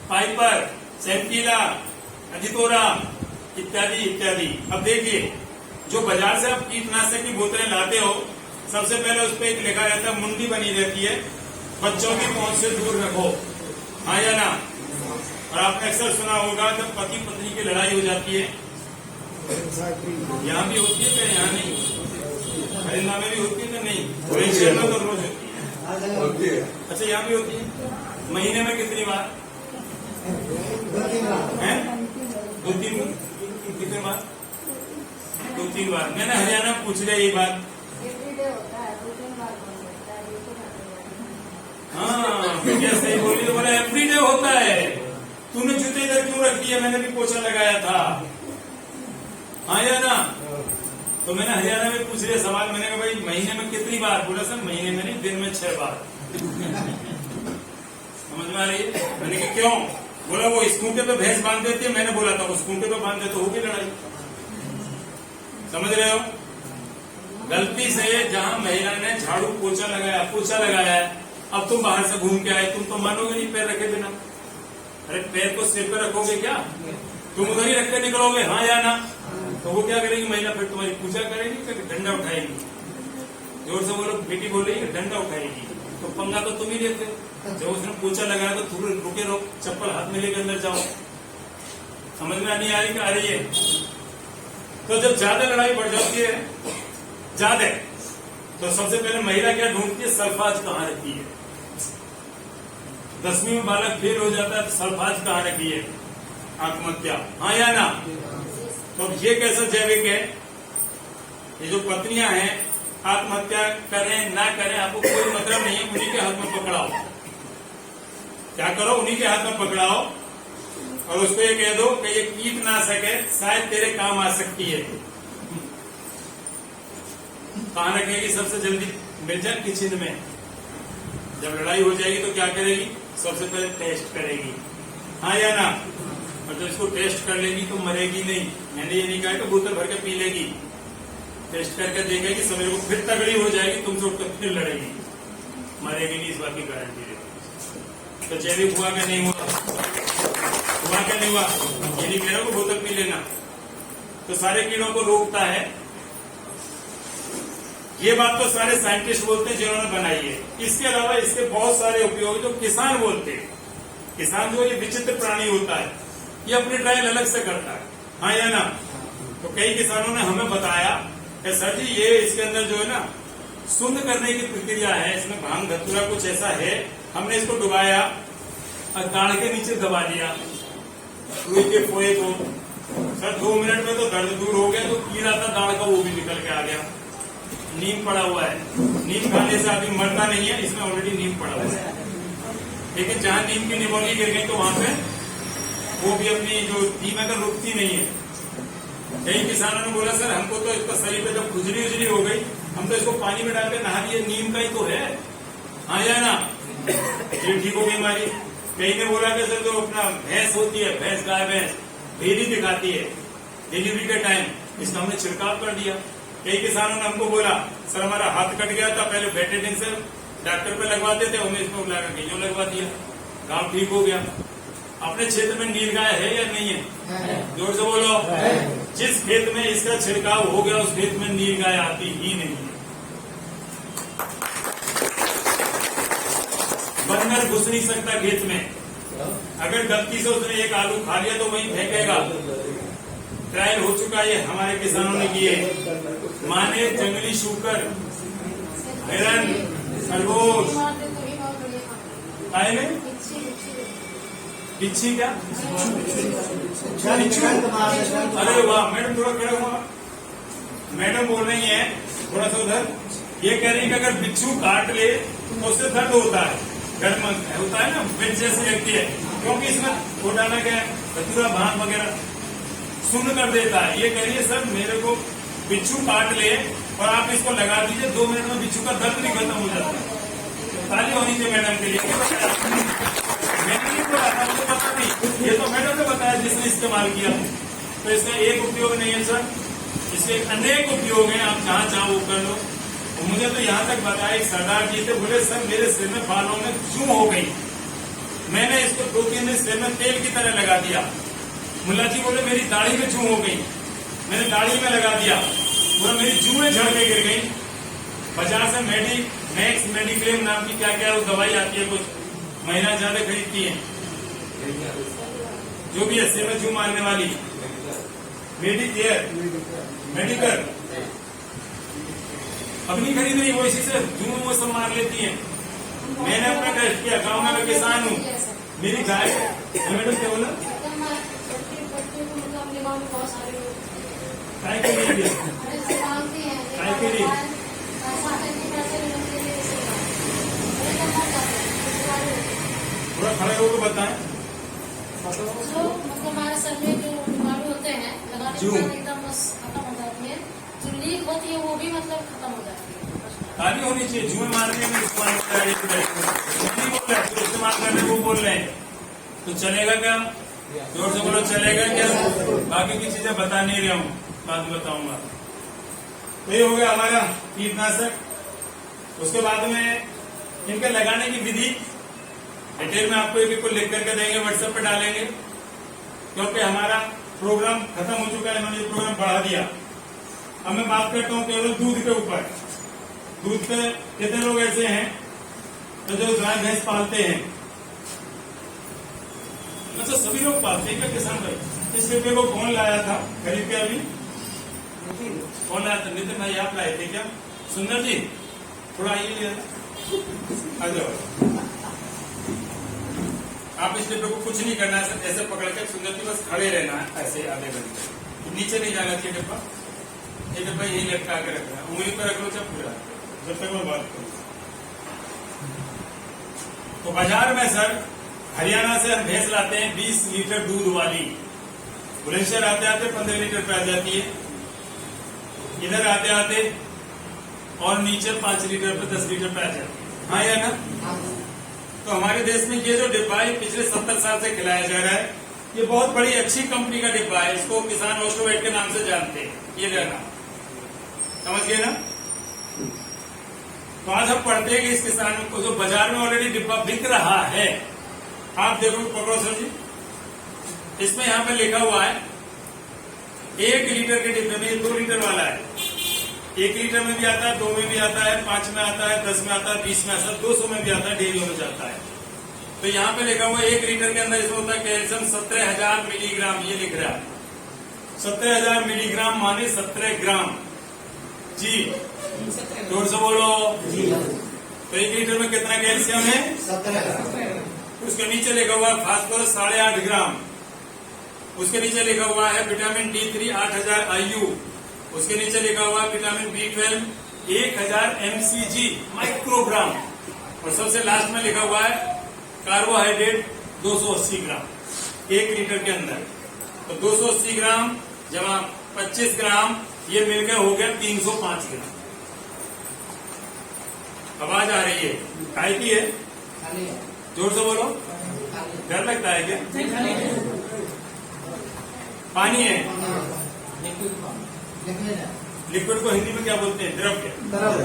पाइपर, सेंटीला, अजितोरा इत्यादि इत्यादि। अब देखिए, जो बाजार से आप कीटनाशक की बोतलें लाते हो, सबसे पहले उस पर एक लिखा रहता है, मुंडी बनी रहती है, बच्चों की पहुंच से दूर रखो, हाँ या ना। और आपने अक्सर सुना होगा जब पति पत्नी की लड़ाई हो जाती है, यहाँ भी होती है क्या? यहाँ नहीं, हरियाणा में भी होती है क्या? नहीं, मलेशिया में तो रोज होती है। अच्छा, यहाँ भी होती है। महीने में कितनी बार है? 2-3 कितने बार? 2-3 बार। मैंने हरियाणा में पूछ लिया ये बात। हाँ, क्या सही बोली? तो बोला एवरीडे होता है। तूने जूते इधर क्यों रख दिया? मैंने भी पोछा लगाया था, हाँ या ना। तो मैंने हरियाणा में पूछ लिया सवाल, मैंने कहा भाई महीने में कितनी बार? बोला सर महीने में नहीं, दिन में 6 बार। समझ में आ रही है? मैंने कहा क्यों? बोला वो इस खूंटे पे भैंस बांध देती है। मैंने बोला था उस खूंटे पे बांध दे तो होगी लड़ाई। समझ रहे हो? गलती से जहां महिला ने झाड़ू पोछा लगाया है, अब तुम बाहर से घूम के आए, तुम तो मानोगे नहीं पैर रखे बिना। अरे पैर को सिर पे रखोगे क्या? तुम उधर ही रख के निकलोगे, हाँ या ना। तो वो क्या करेगी महिला? फिर तुम्हारी पूजा करेगी, फिर डंडा उठाएगी। जोर से बोलो, बेटी बोल रही है, डंडा उठाएगी। तो पंगा तो तुम ही लेते। जब उसने पूछा लगाया तो थोड़े रुके रहो, चप्पल हाथ में लेकर अंदर जाओ। समझ में नहीं आ रही कि आ रही है? तो जब ज्यादा लड़ाई बढ़ जाती है, ज्यादा, तो सबसे पहले महिला क्या ढूंढती है? सल्फाज कहाँ रखी है। 10वीं में बालक फेल हो जाता है तो सल्फाज कहाँ रखी है? आत्महत्या, हाँ या ना। तो ये कैसा जैविक है? ये जो पत्नियां हैं, आत्महत्या करें ना करें आपको कोई मतलब नहीं है, उन्हीं के हाथ में पकड़ाओ। क्या करो? उन्हीं के हाथ में पकड़ाओ और उसको ये कह दो कि ये कीटनाशक है, शायद तेरे काम आ सकती है। कहाँ रखेगी? सबसे जल्दी मिर्जा किचन में। जब लड़ाई हो जाएगी तो क्या करेगी? सबसे पहले टेस्ट करेगी, हाँ या ना। और जब इसको टेस्ट कर लेगी तो मरेगी नहीं। मैंने ये नहीं कहा कि बोतल भर के पी लेगी, टेस्ट करके देखेगी, समझ को फिर तगड़ी हो जाएगी, तुमसे उठकर फिर लड़ेगी, मरेगी नहीं, इस बात की गारंटी है। तो जैविक हुआ क्या नहीं हुआ? हुआ क्या नहीं हुआ? ये नहीं कह रहा को बोतल पी लेना। तो सारे कीड़ों को रोकता है। ये बात तो सारे साइंटिस्ट बोलते हैं जिन्होंने बनाई है। इसके अलावा इसके बहुत सारे उपयोग जो किसान बोलते हैं। किसान जो ये विचित्र प्राणी होता है, ये अपनी ट्रायल अलग से करता है, हाँ या ना। तो कई किसानों ने हमें बताया कि सर जी ये इसके अंदर जो है ना शुद्ध करने की प्रक्रिया है। इसमें भांग धतूरा कुछ ऐसा है, हमने इसको डुबाया और दाढ़ के नीचे दबा दिया रुई के पोए को। सर 2 मिनट में तो दर्द दूर हो गया, तो कीड़ा था दाढ़ का वो भी निकल के आ गया। नीम पड़ा हुआ है, नीम खाने से आदमी मरता नहीं है, इसमें ऑलरेडी नीम पड़ा हुआ है। लेकिन जहां नीम की निमोनी गिर गई तो वहां पे वो भी अपनी जो नीम अगर रुकती नहीं है। कई किसानों ने बोला सर हमको तो इसका शरीर पे जब खुजली उजली हो गई, हम तो इसको पानी में डाल के नहा दिए, नीम का ही तो है, हाँ या ना, ये ठीक हो गई हमारी। कई ने बोला कि सर जो अपना भैंस होती है, भैंस गाय भैंस भेदी दिखाती है डिलीवरी के टाइम, इसका हमने छिड़काव कर दिया। कई किसानों ने हमको बोला सर हमारा हाथ कट गया था, पहले बेटेडिन से डॉक्टर पे लगवाते थे, हमने इसको बुला कर कहीं लगवा दिया, गाँव ठीक हो गया। अपने क्षेत्र में नील गाय है या नहीं है? जोर से बोलो। जिस खेत में इसका छिड़काव हो गया उस खेत में नील गाय आती ही नहीं है। बंदर घुस नहीं सकता खेत में। अगर गलती से उसने एक आलू खा लिया तो वहीं फेंकेगा। ट्रायल हो चुका है, हमारे किसानों ने किए। माने जंगली शूकर, हिरन, खरगोश, बिच्छी क्या? अरे वाह मैडम, थोड़ा खड़ा हुआ। मैडम बोल रही है थोड़ा सा उधर, ये कह रही है कि अगर बिच्छू काट ले तो उससे दर्द होता है, गर्म होता है ना, बिच जैसी लगती है, क्योंकि इसमें वो डाला गया धतूरा भांग वगैरह सुन्न कर देता है। ये कह रही है सर मेरे को बिच्छू काट ले और आप इसको लगा दीजिए, 2 मिनट में बिच्छू का दर्द नहीं खत्म हो जाता है। ताली होनी चाहिए मैडम के लिए। मैंने नहीं बोला था, मुझे पता नहीं, ये तो मैडम ने बताया जिसने इस्तेमाल किया। तो इसका एक उपयोग नहीं है सर, इसके अनेक उपयोग हैं, आप जहाँ चाहो वो कर लो। मुझे तो यहाँ तक बताया, एक सरदार जी थे, बोले सर मेरे सिर में बालों में जू हो गई, मैंने इसको 2-3 दिन सिर में तेल की तरह लगा दिया। मुल्ला जी बोले मेरी दाढ़ी में जू हो गई, मैंने दाढ़ी में लगा दिया, पूरा मेरी जूएं झड़ के गिर गई। बाजार से मैक्स मेडिक्लेम नाम की क्या क्या वो दवाई आती है, कुछ महिला ज्यादा खरीदती है, जो भी है सिर में जू मारने वाली, मेडिकल अब नहीं खरीद रही, वो इसी से जू वो सब मार लेती है। मैंने अपना टेस्ट किया, गाँव में मैं किसान हूँ, मेरी गाय। मैडम क्या बोला? काय के लिए? काय के लिए? थोड़ा खड़े होकर बताएं। जो मतलब हमारे सर में जो बीमारी होते हैं लगाने के बाद एकदम खत्म हो जाती है, जो लीक होती है वो भी मतलब खत्म हो जाती है। ताली होनी चाहिए। जुए मारने में इस्तेमाल इस्तेमाल करने को बोल रहे हैं, तो चलेगा क्या? जोर से बोलो, चलेगा क्या? बाकी की चीजें बता नहीं रहा हूँ, बाद में बताऊंगा। तो ये हो गया हमारा कीटनाशक। उसके बाद में इनके लगाने की विधि डिटेल में आपको एक को लिख करके देंगे, व्हाट्सएप पे डालेंगे, क्योंकि हमारा प्रोग्राम खत्म हो चुका है, इन्होंने ये प्रोग्राम बढ़ा दिया। अब मैं बात करता हूँ केवल दूध के ऊपर। दूध पे कितने लोग ऐसे हैं तो जो गाय भैंस पालते हैं? अच्छा सभी लोग पालते हैं क्या किसान भाई? इस पेपर को कौन लाया था खरीद के? अभी कौन लाया था? नितिन भाई आप लाए थे क्या? सुंदर जी थोड़ा आइए, आ जाओ। आप इस डिब्बे को कुछ नहीं करना है, ऐसे पकड़ के सुंदर जी बस खड़े रहना है ऐसे आधे घंटे, नीचे नहीं जाना चाहिए डिब्बा। ये डिब्बा यही लटका के रखना है, उंगली पर रख लो जब तक मैं बात करूँ। तो बाजार में सर हरियाणा से हम भैंस लाते हैं 20 लीटर दूध वाली, बुलंदशहर आते आते 15 लीटर पे आ जाती है, इधर आते आते और नीचे 5 लीटर पे 10 लीटर पे आ जाती है, हाँ या ना? तो हमारे देश में ये जो डिब्बा है पिछले 70 साल से खिलाया जा रहा है, ये बहुत बड़ी अच्छी कंपनी का डिब्बा है, इसको किसान ऑस्ट्रोवेट के नाम से जानते हैं, ये लेना, समझ गए ना? तो आज हम पढ़ते हैं कि इस किसान को जो बाजार में ऑलरेडी डिब्बा बिक रहा है, आप देखो, पकड़ो सर जी, इसमें यहाँ पे लिखा हुआ है 1 लीटर के डिब्बे में, 2 लीटर वाला है, 1 लीटर में भी आता है, 2 में भी आता है, 5 में आता है, 10 में आता है, 20 में आता है, 200 में भी आता है, डेयरी में जाता है। तो यहाँ पे लिखा हुआ है 1 लीटर के अंदर इसमें होता है कैल्शियम 17,000 मिलीग्राम, ये लिख रहा है 17,000 मिलीग्राम माने 17 ग्राम जी, जोर से बोलो। तो 1 लीटर में कितना कैल्शियम है? 17। उसके नीचे लिखा हुआ है फास्फोरस 8.5 ग्राम। उसके नीचे लिखा हुआ है विटामिन D3 8000 IU। उसके नीचे लिखा हुआ है विटामिन B12 1000 mcg माइक्रोग्राम। और सबसे लास्ट में लिखा हुआ है कार्बोहाइड्रेट 280 ग्राम 1 लीटर के अंदर। तो 280 ग्राम जमा 25 ग्राम ये मिलकर हो गया 305 ग्राम। आवाज आ रही है? काय की है? खाली है। जोर से बोलो। खाली। डर लगता है क्या? पानी है। Liquid form. लिक्विड है। लिक्विड को हिंदी में क्या बोलते हैं? द्रव्य। तरल।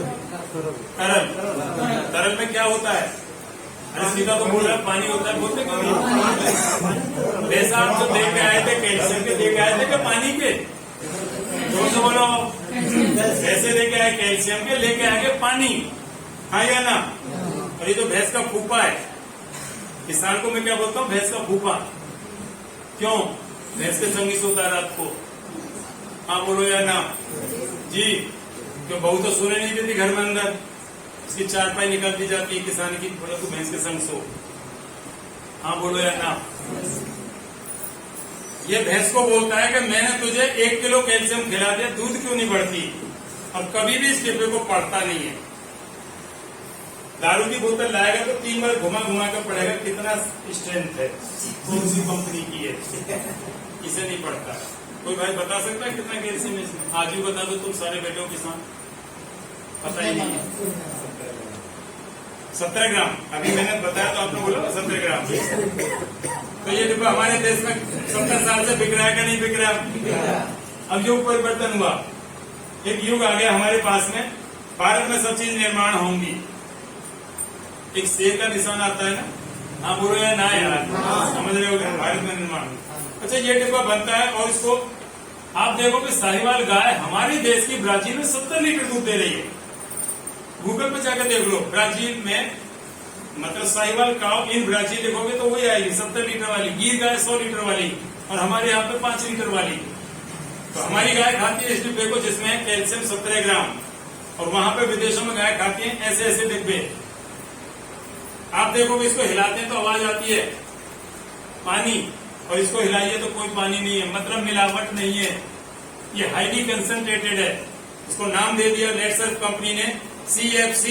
तरल। तरल में क्या होता है? अरे सीधा तो बोल रहा है पानी होता है, बोलते क्यों नहीं? जैसा आप जो देख के आए थे कैल्शियम के देख के आए थे क्या पानी के? जोर से बोलो। ऐसे लेके आए कैल्शियम के, लेके आएंगे पानी। हाँ या ना? और ये तो भैंस का फूफा है। किसान को मैं क्या बोलता हूँ? भैंस का फूफा। क्यों? भैंस के संगी सोता है रात को। हाँ बोलो या ना? जी। क्यों? बहू तो सोने नहीं देती घर में अंदर, इसकी चारपाई निकाल दी जाती है किसान की, बोलो तू भैंस के संग सो। हाँ बोलो या ना? ये भैंस को बोलता है कि मैंने तुझे 1 किलो कैल्शियम खिला दिया, दूध क्यों नहीं बढ़ती? और कभी भी इस डिब्बे को पढ़ता नहीं है। दारू की बोतल लाएगा तो 3 बार घुमा घुमा कर पड़ेगा कितना स्ट्रेंथ है, कौन सी कंपनी की है, इसे नहीं पढ़ता। कोई भाई बता सकता है कितना कैल्शियम है इसमें? आज भी बता दो, तुम सारे बैठे हो किसान, पता ही नहीं है। 17 ग्राम। अभी मैंने बताया तो आपने बोला 17 ग्राम। तो ये डिब्बा हमारे देश में 70 साल से बिक रहा है कि नहीं बिक रहा? अब युग परिवर्तन हुआ, एक युग आ गया हमारे पास में, भारत में सब चीज निर्माण होंगी। एक शेर का निशान आता है ना? हाँ बोलो या ना यार? समझ रहे हो? भारत में निर्माण। अच्छा ये डिब्बा बनता है और इसको आप देखोगे साहिवाल गाय हमारे देश की ब्राजील में 70 लीटर दूध दे रही है। गूगल पे जाकर देख लो, ब्राजील में मतलब साहिवाल काव इन ब्राजील देखोगे तो वही आएगी 70 लीटर वाली। गिर गाय 100 लीटर वाली, और हमारे यहाँ पे 5 लीटर वाली। तो हमारी गाय खाती है इस डिब्बे को जिसमें है कैल्शियम 17 ग्राम, और वहां पे विदेशों में गाय खाती है ऐसे ऐसे डिब्बे। आप देखोगे इसको हिलाते हैं तो आवाज आती है पानी, और इसको हिलाइए तो कोई पानी नहीं है, मतलब मिलावट नहीं है, ये हाईली कंसंट्रेटेड है। इसको नाम दे दिया लेटसर्फ कंपनी ने CFC,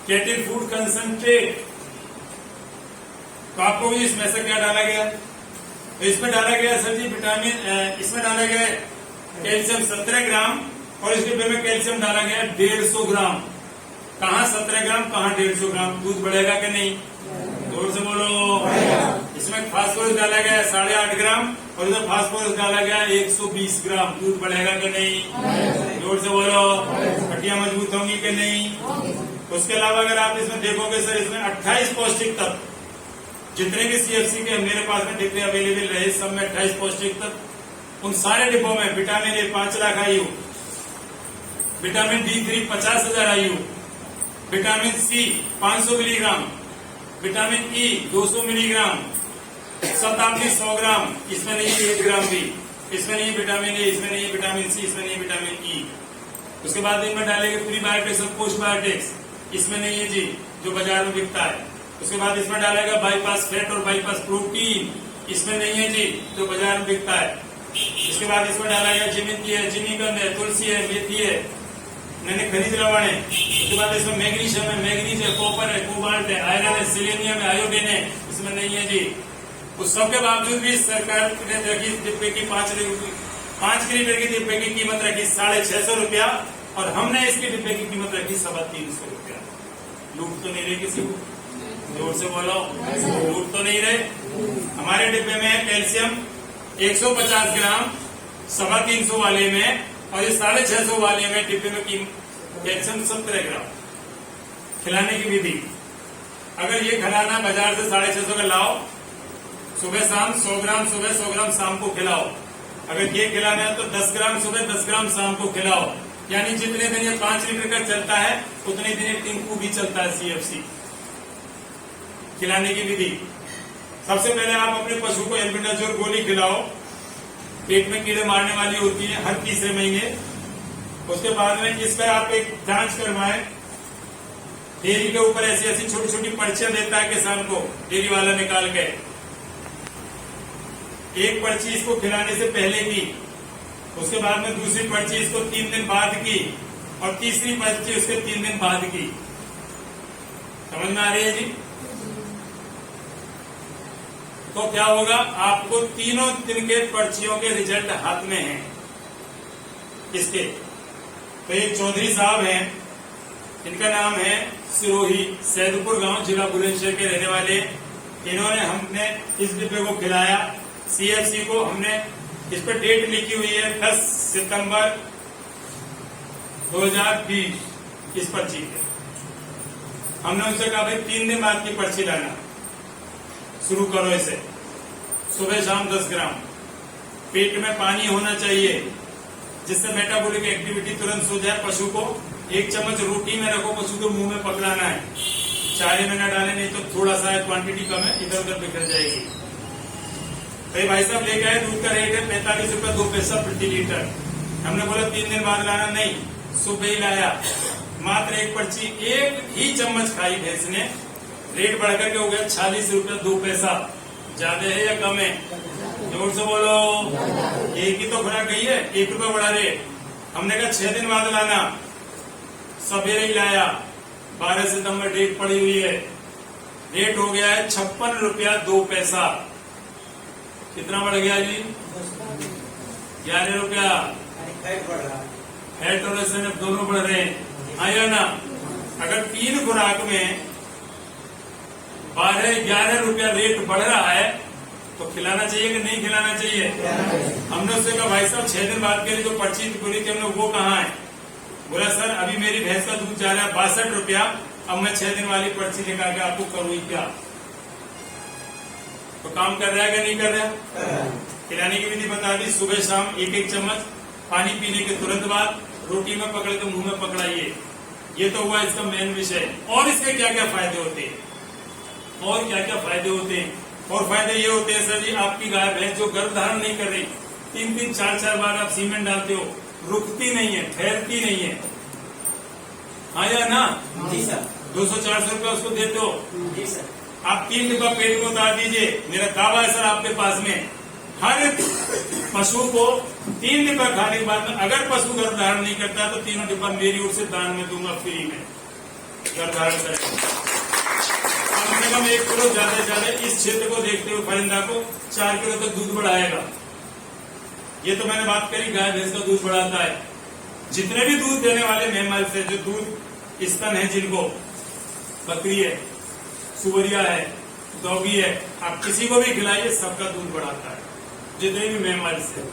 कैटल फूड कंसंट्रेट। तो आपको भी इसमें से क्या डाला गया? तो इसमें डाला गया सर जी विटामिन, इसमें डाला गया कैल्शियम 17 ग्राम, और इस डिब्बे में कैल्शियम डाला गया 150 ग्राम। कहाँ 17 ग्राम, कहाँ 150 ग्राम? दूध बढ़ेगा कि नहीं? जोर से बोलो। इसमें फास्फोरस डाला गया 8.5 ग्राम, और इधर फास्फोरस डाला गया 120 ग्राम। दूध बढ़ेगा कि नहीं? जोर से बोलो। हड्डियां मजबूत होंगी कि नहीं? उसके अलावा अगर आप इसमें देखोगे सर, इसमें 28 पौष्टिक तत्व, जितने भी CFC के मेरे पास में डिब्बे अवेलेबल रहे सब में 28 पौष्टिक तत्व। उन सारे डिब्बों में vitamin A 5 lakh IU, vitamin D3 50,000 IU, vitamin C 500 milligram, vitamin E 200 milligram, शताब्दी 100 ग्राम। इसमें नहीं है 1 ग्राम भी। इसमें नहीं विटामिन A, इसमें नहीं विटामिन C, इसमें नहीं विटामिन E। उसके बाद इनमें डालेंगे प्रीबायोटिक्स और पोस्टबायोटिक्स, इसमें नहीं है जी जो बाजार में बिकता है। उसके बाद इसमें डालेगा बाईपास फैट और बाईपास प्रोटीन, इसमें नहीं है जी जो बाजार में बिकता है। इसके बाद इसमें डाला गया जिमिंती है, जिमीकंद है, तुलसी है, मेथी है, मैंने खनिज लवण है। उसके बाद इसमें मैग्नीशियम है, मैग्नीज है, कॉपर है, कोबाल्ट है, आयरन है, सेलेनियम है, आयोडीन है, इसमें नहीं है जी। उस सबके बावजूद भी सरकार ने रखी डिब्बे की 5 लीटर की डिब्बे की कीमत रखी 650 रुपया, और हमने इसके डिब्बे की कीमत रखी 350 रुपया। लूट तो नहीं रहे किसी को? जोर से बोलो। लूट तो नहीं रहे। हमारे डिब्बे में है कैल्शियम 150 ग्राम 350 वाले में, और ये 650 वाले में डिब्बे में कैल्शियम 17 ग्राम। खिलाने की विधि, अगर ये खिलाना बाजार से 650 का लाओ, सुबह शाम 100 ग्राम सुबह 100 ग्राम शाम को खिलाओ। अगर ये खिलाना है तो 10 ग्राम सुबह 10 ग्राम शाम को खिलाओ। यानी जितने दिन ये 5 लीटर का चलता है उतने दिन टिंकू भी चलता है CFC। खिलाने की विधि, सबसे पहले आप अपने पशु को एल्बेंडाजोल गोली खिलाओ, पेट में कीड़े मारने वाली होती है हर तीसरे महीने। उसके बाद में इस पर आप एक जांच करवाएं। डेयरी के ऊपर ऐसी ऐसी छोटी छोटी पर्चियां देता है किसान को डेयरी वाला निकाल के। एक पर्ची इसको खिलाने से पहले की, उसके बाद में दूसरी पर्ची इसको 3 दिन बाद की, और तीसरी पर्ची उसके 3 दिन बाद की। समझ में आ रही है जी? तो क्या होगा, आपको तीनों दिन के पर्चियों के रिजल्ट हाथ में हैं इसके। तो एक चौधरी साहब हैं, इनका नाम है सिरोही, सैदपुर गांव, जिला बुलंदशहर के रहने वाले। इन्होंने हमने इस डिब्बे को खिलाया। CFC को हमने इस पर डेट लिखी हुई है 10 सितंबर 2020 इस पर्ची पे। हमने उनसे कहा भाई 3 दिन बाद की पर्ची लाना, शुरू करो इसे। सुबह शाम 10 ग्राम। पेट में पानी होना चाहिए जिससे मेटाबॉलिक एक्टिविटी तुरंत हो जाए। पशु को 1 चम्मच रोटी में रखो, पशु के मुंह में पकड़ाना है, चारे में न डाले, नहीं तो थोड़ा सा क्वांटिटी कम है, इधर उधर बिखर जाएगी। तो भाई साहब लेके आए, दूध का रेट है 45 रुपया 2 पैसा प्रति लीटर। हमने बोला 3 दिन बाद लाना, नहीं, सुबह ही लाया। मात्र एक पर्ची, 1 ही चम्मच खाई भैंस ने, रेट बढ़कर के हो गया 46 रुपया 2 पैसा। ज्यादा है या कम है? जोर से बोलो। एक ही तो खुराक गई है, 1 रुपया बढ़ा रेट। हमने कहा 6 दिन बाद लाना, सवेरे ही लाया। 12 सितंबर डेट पड़ी हुई है, रेट हो गया है 56 रुपया 2 पैसा। कितना बढ़ गया जी? 11 रुपया। फैट बढ़ रहा है। फैट और SNF दोनों बढ़ रहे हैं, आया ना? अगर 3 खुराक में 12-11 रुपया रेट बढ़ रहा है तो खिलाना चाहिए कि नहीं खिलाना चाहिए? हमने उससे कहा भाई साहब 6 दिन बाद के लिए जो पर्ची पूरी थी हमने वो कहाँ है? बोला सर अभी मेरी भैंस का दूध जा रहा है 62 रुपया, अब मैं 6 दिन वाली पर्ची निकाल के आपको करूँ क्या? तो काम कर रहा है कि नहीं कर रहा? खिलाने की विधि बता दी, सुबह शाम 1-1 चम्मच, पानी पीने के तुरंत बाद रोटी में पकड़ के मुंह में पकड़ाइए। ये तो हुआ इसका मेन विषय। और इसके क्या क्या फायदे होते हैं? और क्या क्या फायदे होते हैं? और फायदे ये होते हैं सर जी, आपकी गाय भैंस जो गर्भ धारण नहीं कर रही, 3-3, 4-4 बार आप सीमेंट डालते हो, रुकती नहीं है, ठहरती नहीं है, हाँ या ना? जी सर। 200-400 रुपया उसको देते हो, जी सर। आप 3 डिब्बा पेट को उतार दीजिए, मेरा दावा है सर आपके पास में हर पशु को 3 डिब्बा खाने के बाद में अगर पशु गर्भ धारण नहीं करता तो 3 डिब्बा मेरी ओर से दान में दूंगा, फ्री में गर्भ धारण करेगा। कम से कम 1 किलो, ज्यादा से ज्यादा इस क्षेत्र को देखते हुए परिंदा को 4 किलो तक दूध बढ़ाएगा। ये तो मैंने बात करी गाय भैंस का दूध बढ़ाता है। जितने भी दूध देने वाले मेमल से जो दूध स्तन है, जिनको बकरी है, सुवरिया है, डॉगी है, आप किसी को भी खिलाइए सबका दूध बढ़ाता है, जितने भी मेमल से।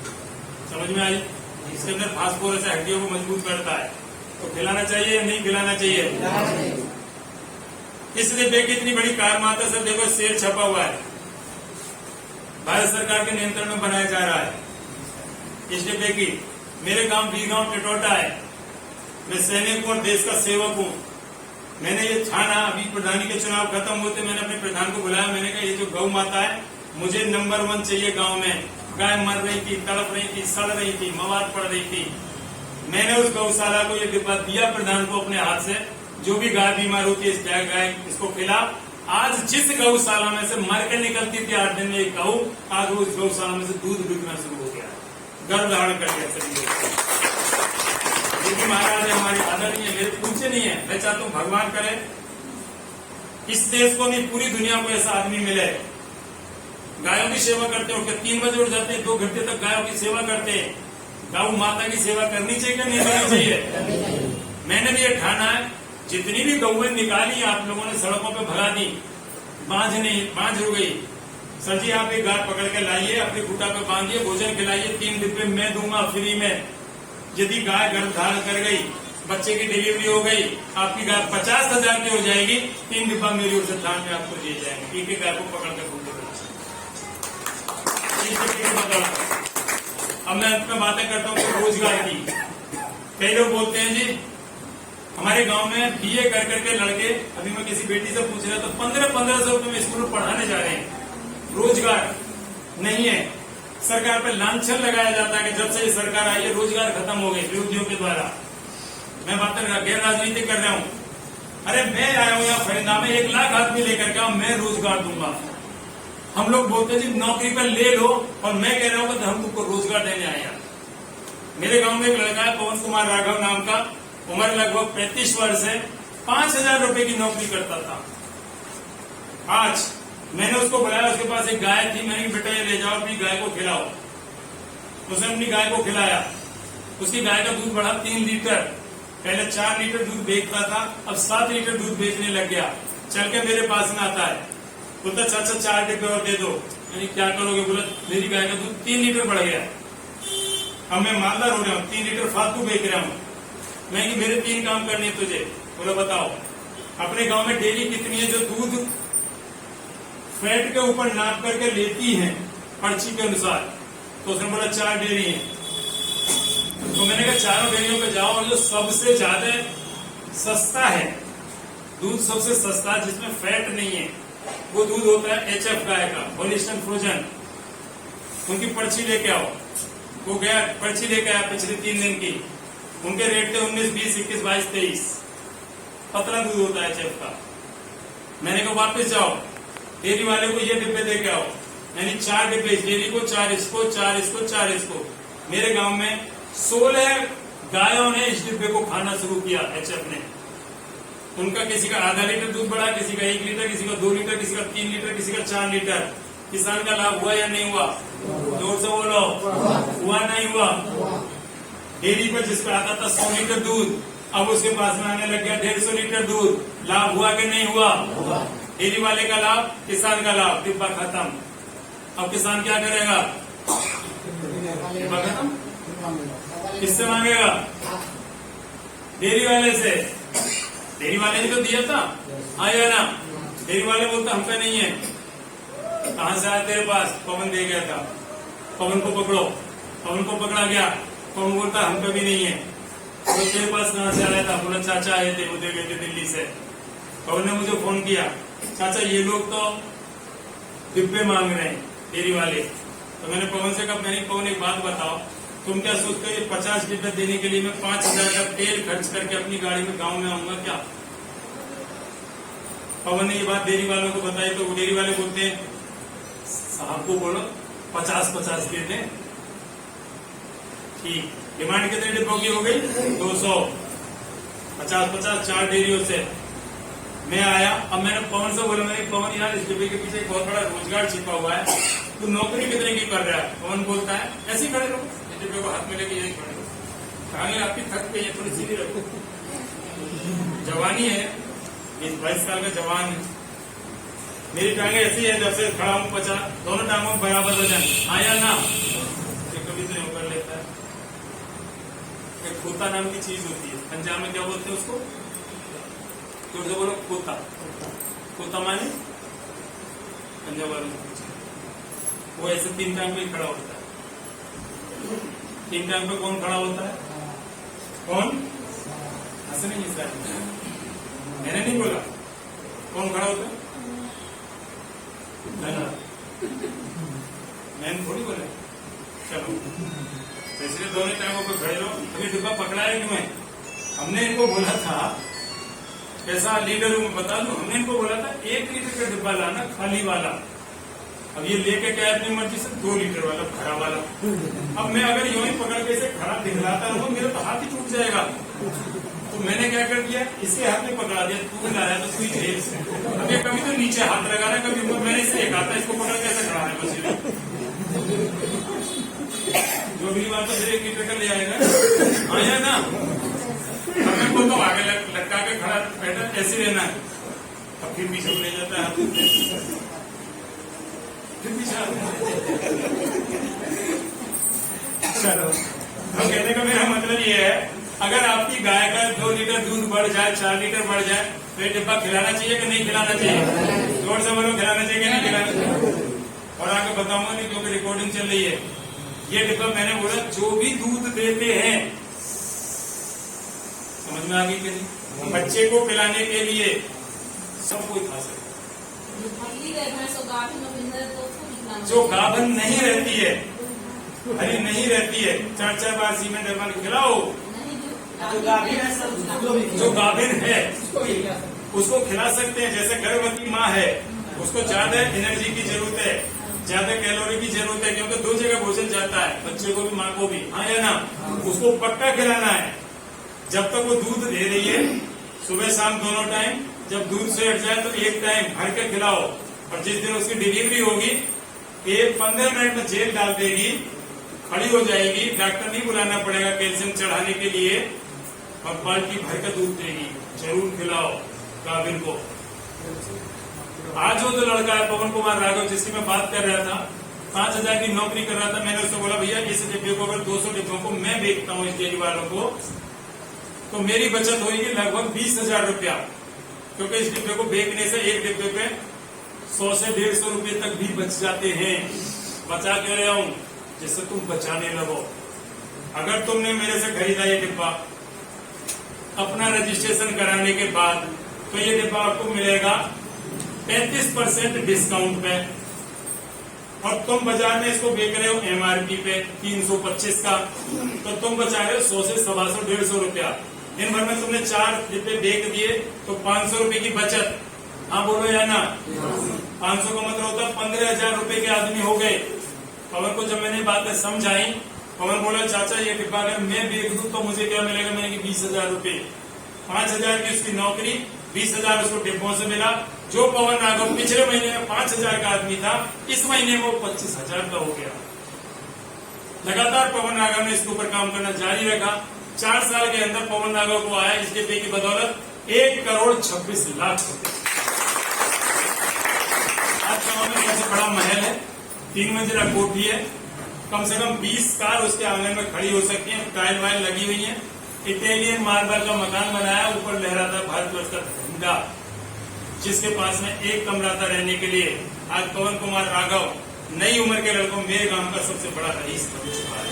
समझ में आई? इसके अंदर फास्फोरस हड्डियों को मजबूत करता है। तो खिलाना चाहिए या नहीं खिलाना चाहिए? इस डिब्बे की इतनी बड़ी कारमाता सर देखो, शेर छपा हुआ है, भारत सरकार के नियंत्रण में बनाया जा रहा है। इस डिब्बे की मेरे गांव बीगांव टिटोटा है, मैं सैनिक हूं, देश का सेवक हूं। मैंने ये ठाना, अभी प्रधानी के चुनाव खत्म होते मैंने अपने प्रधान को बुलाया, मैंने कहा ये जो गौ माता है मुझे नंबर 1 चाहिए गांव में। गाय मर रही थी, तड़प रही थी, सड़ रही थी, मवाद पड़ रही थी। मैंने उस गौशाला को ये डिब्बा दिया प्रधान को अपने हाथ से, जो भी गाय बीमार होती है इस गाय इसको खिला। आज जिस गौशाला में से मर के निकलती थी 8 दिन में एक गऊ, आज वो इस गौशाला में से दूध बिकना शुरू हो गया, गर्भ धारण कर गया शरीर। लेकिन महाराज है, हमारी आदत नहीं है, मेरे पूछे नहीं है। मैं चाहता हूँ भगवान करे इस देश को नहीं पूरी दुनिया को ऐसा आदमी मिले। गायों की सेवा करते हो, 3 बजे उठ जाते हैं, 2 घंटे तक गायों की सेवा करते हैं। गौ माता की सेवा करनी चाहिए कि नहीं करनी चाहिए? मैंने भी ये ठाना है, जितनी भी गौएं निकाली आप लोगों ने सड़कों पे भगा दी, बांझ हो गई। सर जी आप एक गाय पकड़ के लाइए, अपनी खूटा पे बांधिए, भोजन खिलाइए, 3 डिब्बे मैं दूंगा फ्री में। यदि गाय गर्भ धारण कर गई, बच्चे की डिलीवरी हो गई, आपकी गाय 50,000 की हो जाएगी, 3 डिब्बा मेरी ओर से दान में आपको दिए जाएंगे। एक गाय को पकड़ कर अब मैं अंत में बातें करता हूँ रोजगार की। कई लोग बोलते हैं जी हमारे गांव में BA कर करके लड़के, अभी मैं किसी बेटी से पूछ रहा तो 1500 रुपये में स्कूल में पढ़ाने जा रहे हैं, रोजगार नहीं है। सरकार पे लांछन लगाया जाता है कि जब से ये सरकार आई है रोजगार खत्म हो गए विरोधियों के द्वारा। मैं बात गैर राजनीति कर रहा हूँ। अरे मैं आया हूँ यहाँ फरिंदा में 1 लाख आदमी लेकर के मैं रोजगार दूंगा। हम लोग बोलते जी नौकरी पर ले लो और मैं कह रहा हूँ कि हम तुमको रोजगार देने आए हैं। मेरे गांव में एक लड़का है पवन कुमार राघव नाम का, उम्र लगभग 35 वर्ष है, 5,000 रुपए की नौकरी करता था। आज मैंने उसको बुलाया, उसके पास एक गाय थी, मैंने कहा बेटा ये ले जाओ अपनी गाय को खिलाओ। उसने अपनी गाय को खिलाया, उसकी गाय का दूध बढ़ा 3 लीटर। पहले 4 लीटर दूध बेचता था, अब 7 लीटर दूध बेचने लग गया। चल के मेरे पास में आता है, बोलता चाचा 4 डिब्बे और दे दो। यानी क्या करोगे? बोला मेरी गाय का दूध 3 लीटर बढ़ गया, अब मैं मालदार हो रहा हूँ, 3 लीटर फालतू बेच रहा हूँ। मैं कि मेरे 3 काम करने हैं तुझे। बोला बताओ। अपने गांव में डेयरी कितनी है जो दूध फैट के ऊपर नाप करके लेती है पर्ची के अनुसार? तो उसने बोला 4 डेयरी है। तो मैंने कहा चारों डेयरियों पे जाओ और जो सबसे ज्यादा सस्ता है दूध, सबसे सस्ता जिसमें फैट नहीं है, वो दूध होता है HF गाय का, होलिस्टन फ्रोजन। उनकी पर्ची लेके आओ। वो गया, पर्ची लेके आया पिछले 3 दिन की। उनके रेट थे 19, 20, 21, 22, 23। पतला दूध होता है HF का। मैंने कहा वापस जाओ, डेयरी वाले को ये डिब्बे दे के आओ। यानी 4 डिब्बे इस डेयरी को, 4 इसको, 4 इसको, 4 इसको। मेरे गांव में 16 गायों ने इस डिब्बे को खाना शुरू किया HF ने। उनका किसी का आधा लीटर दूध बढ़ा, किसी का 1 लीटर, किसी का 2 लीटर, किसी का 3 लीटर, किसी का 4 लीटर। किसान का लाभ हुआ या नहीं हुआ? जोर से बोलो, हुआ नहीं हुआ? डेयरी पर जिसका आता था 100 लीटर दूध, अब उसके पास में आने लग गया 150 लीटर दूध। लाभ हुआ कि नहीं हुआ? डेयरी वाले का लाभ, किसान का लाभ, डिब्बा खत्म। अब किसान क्या करेगा? डिब्बा खत्म। किससे मांगेगा? डेयरी वाले से। डेयरी वाले ने तो दिया था, आया ना? डेयरी वाले बोलता हम पे नहीं है। कहां से आया तेरे पास? पवन दे गया था। पवन को पकड़ो। पवन को पकड़ा गया। पवन बोलता हम पे भी नहीं है। तो तेरे पास कहां से आया था? बोला चाचा आए थे, वो दे गए थे दिल्ली से। पवन ने मुझे फोन किया, चाचा ये लोग तो डिब्बे मांग रहे हैं डेयरी वाले। तो मैंने पवन से कहा, मैंने पवन एक बात बताओ, तुम क्या सोचते हो ये 50 डिब्बे देने के लिए मैं 5,000 का तेल खर्च करके अपनी गाड़ी में गांव में आऊंगा क्या? पवन ने ये बात डेयरी वालों को बताई तो वो डेयरी वाले बोलते हैं साहब को बोलो 50-50 दे दें। ठीक, डिमांड कितने डिब्बों की हो गई? 200। 50-50 4 डेयरियों से। मैं आया, अब मैंने पवन से बोला, मैंने पवन यार इस डिब्बे के पीछे एक बहुत बड़ा रोजगार छिपा हुआ है, तू नौकरी कितने की कर रहा है? पवन बोलता है ऐसे ही खड़े रहो, डिब्बे को हाथ में लेके यही खड़े रहो। टांगे आपकी थक गई है, थोड़ी सीधी रखो। जवानी है, 22 साल का जवान है। मेरी टांगे ऐसी है जब से खड़ा हूँ 50, दोनों टांगों में बराबर वजन आया ना, कभी तो यूं कर लेता है। एक खोता नाम की चीज होती है, पंजाब में क्या बोलते हैं उसको? जोर से बोलो, खोता। खोता माने पंजाब वालों को वो ऐसे 3 टांग पे खड़ा होता है। 3 टांग पे कौन खड़ा होता है? कौन? ऐसे नहीं, इस मैंने नहीं बोला। कौन खड़ा होता है? मैंने थोड़ी बोला। चलो, इसलिए दोनों टाइमों पर खड़े रहो। अभी डिब्बा पकड़ाया क्यों है? हमने इनको बोला था, कैसा लीडर हूं मैं बता दूं, हमने इनको बोला था 1 लीटर का डिब्बा लाना खाली वाला। अब ये लेके क्या अपनी मर्जी से 2 लीटर वाला खड़ा वाला। अब मैं अगर यूं ही पकड़ के इसे खड़ा दिखलाता रहूं, मेरा तो हाथ ही टूट जाएगा। तो मैंने क्या कर दिया, इसके हाथ में पकड़ा दिया, तू भी लाया तो तू ही झेल। अब ये कभी तो नीचे हाथ लगा रहा है, कभी ऊपर। मैंने इसे एक आता, इसको पकड़ कैसे खड़ा है? बस जो भी बात है 1 लीटर का ले आएगा, आया ना? हमें को तो आगे लटका के खड़ा बैठा, ऐसे रहना है। अब फिर पीछे ले जाता है, फिर पीछे। चलो, तो कहने का मेरा मतलब ये है, अगर आपकी गाय का 2 लीटर दूध बढ़ जाए, 4 लीटर बढ़ जाए, तो ये डिब्बा खिलाना चाहिए कि नहीं खिलाना चाहिए? जोर से बोलो, खिलाना चाहिए कि नहीं खिलाना चाहिए? और आगे बताऊंगा नहीं क्योंकि रिकॉर्डिंग चल रही है। ये डिब्बा मैंने बोला जो भी दूध देते हैं, समझ में आ गई कि नहीं? बच्चे को पिलाने के लिए सब कोई खा सकता है। जो गाभन नहीं रहती है हरी नहीं रहती है, 4-4 बार सीमेंट एमआर खिलाओ। जो गाभिन है सर जो गाभिन है उसको भी खिला सकते उसको खिला सकते हैं। जैसे गर्भवती माँ है, उसको ज्यादा एनर्जी की जरूरत है, ज्यादा कैलोरी की जरूरत है, क्योंकि 2 जगह भोजन जाता है, बच्चे को भी माँ को भी, हाँ या ना। उसको पक्का खिलाना है जब तक वो दूध दे रही है, सुबह शाम दोनों टाइम। जब दूध से हट जाए तो एक टाइम भर के खिलाओ। और जिस दिन उसकी डिलीवरी होगी, 15 मिनट में जेल डाल देगी, खड़ी हो जाएगी, डॉक्टर नहीं बुलाना पड़ेगा कैल्शियम चढ़ाने के लिए, और बाल्टी भर के दूध देगी। जरूर खिलाओ गाभिन को। आज वो जो लड़का है पवन कुमार राघव, जिसकी मैं बात कर रहा था, 5,000 की नौकरी कर रहा था। मैंने उससे बोला भैया इस डिब्बे को अगर 200 डिब्बों को मैं बेचता हूँ इस डेयरी वालों को, तो मेरी बचत होगी लगभग 20,000 रुपया, क्योंकि इस डिब्बे को बेचने से एक डिब्बे पे 100 से 150 रुपये तक भी बच जाते हैं। बचा के ले आऊं जिससे तुम बचाने लगो। अगर तुमने मेरे से खरीदा ये डिब्बा अपना रजिस्ट्रेशन कराने के बाद, तो ये डिब्बा आपको मिलेगा 35% डिस्काउंट पे, और तुम बाजार में इसको बेच रहे हो एमआरपी पे 325 का, तो तुम बचा रहे हो 100 से 125 150 रुपया। दिन भर में तुमने 4 डिब्बे बेच दिए तो 500 रुपए की बचत। हाँ बोलो या ना। 500 का मतलब होता है 15,000 रुपए के आदमी हो गए। पवन को जब मैंने बातें समझाई, पवन बोला चाचा ये डिब्बा अगर मैं बेच दूं तो मुझे क्या मिलेगा? मैंने 20,000 रुपए। 5,000 की उसकी नौकरी, 20,000 उसको डिब्बों से मिला। जो पवन राघव पिछले महीने में 5,000 का आदमी था, इस महीने में वो 25,000 का हो गया। लगातार पवन राघव ने इसके ऊपर काम करना जारी रखा। 4 साल के अंदर पवन राघव को आया इस डिब्बे की बदौलत 1,26,00,000 रुपए। आज गांव में सबसे बड़ा महल है, 3 मंजिला कोठी है, कम से कम 20 कार उसके आंगन में खड़ी हो सकती है। टाइल वाइल लगी हुई है, इटालियन मार्बल का मकान बनाया, ऊपर लहराता भारतवर्ष का झंडा, जिसके पास में एक कमरा था रहने के लिए। आज पवन कुमार राघव नई उम्र के लड़कों मेरे गांव का सबसे बड़ा रईस बन चुका है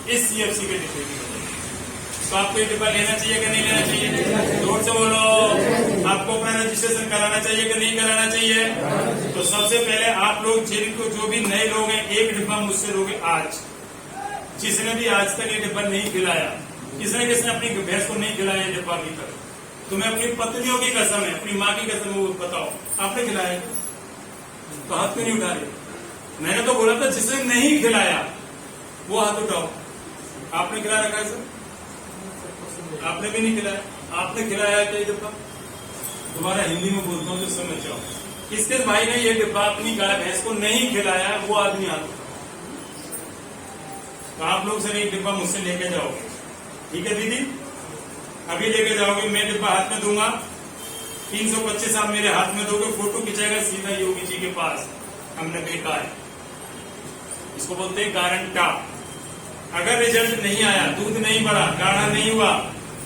इस सीएफसी के डिब्बे की वजह से। तो आपको ये डिब्बा लेना चाहिए कि नहीं लेना चाहिए? जोर से बोलो। आपको अपना रजिस्ट्रेशन कराना चाहिए कि नहीं कराना चाहिए? तो सबसे पहले आप लोग जिनको जो भी नए लोग हैं, एक डिब्बा मुझसे लोगे आज। जिसने भी आज तक ये डिब्बा नहीं खिलाया, किसने अपनी भैंस को नहीं खिलाया ये डिब्बा अभी तक, तुम्हें अपनी पत्नियों की कसम है, अपनी माँ की कसम है, वो बताओ आपने खिलाया? तो हाथ क्यों नहीं उठा रहे? मैंने तो बोला था जिसने नहीं खिलाया वो हाथ उठाओ। आपने खिला रखा है सर? आपने भी नहीं खिलाया। आपने खिलाया क्या ये डिब्बा? दोबारा हिंदी में बोलता हूँ तो समझ जाओ। किसके भाई ने ये डिब्बा अपनी गाय भैंस को नहीं खिलाया, वो आदमी हाथ उठाओ। तो आप लोग सर एक डिब्बा मुझसे लेके जाओगे, ठीक है दीदी? अभी लेके जाओगे, मैं डिब्बा हाथ में दूंगा, 325 आप मेरे हाथ में दोगे, फोटो खिंचाएगा सीधा योगी जी के पास, हमने देखा है। इसको बोलते हैं गारंटा। अगर रिजल्ट नहीं आया, दूध नहीं बढ़ा, गाढ़ा नहीं हुआ,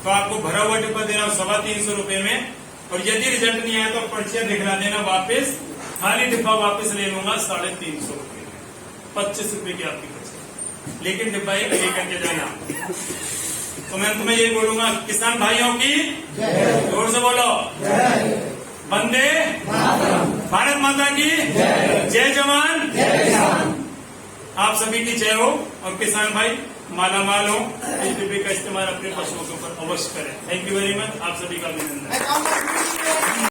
तो आपको भरा हुआ डिब्बा देना 325 रुपए में। और यदि रिजल्ट नहीं आया तो पर्चियां दिखला देना वापस, खाली डिब्बा वापस ले लूंगा 350 रुपए में, 25 रुपए की आपकी बचत। लेकिन डिब्बा एक लेकर के जाना। तो मैं तुम्हें यही बोलूंगा, किसान भाइयों की जोर से बोलो, वंदे भारत माता की जय जवान जय किसान। आप सभी की जय हो, और किसान भाई माला माल हो। इस डिब्बे का इस्तेमाल अपने पशुओं के ऊपर अवश्य करें। Thank you very much. आप सभी का अभिनंदन।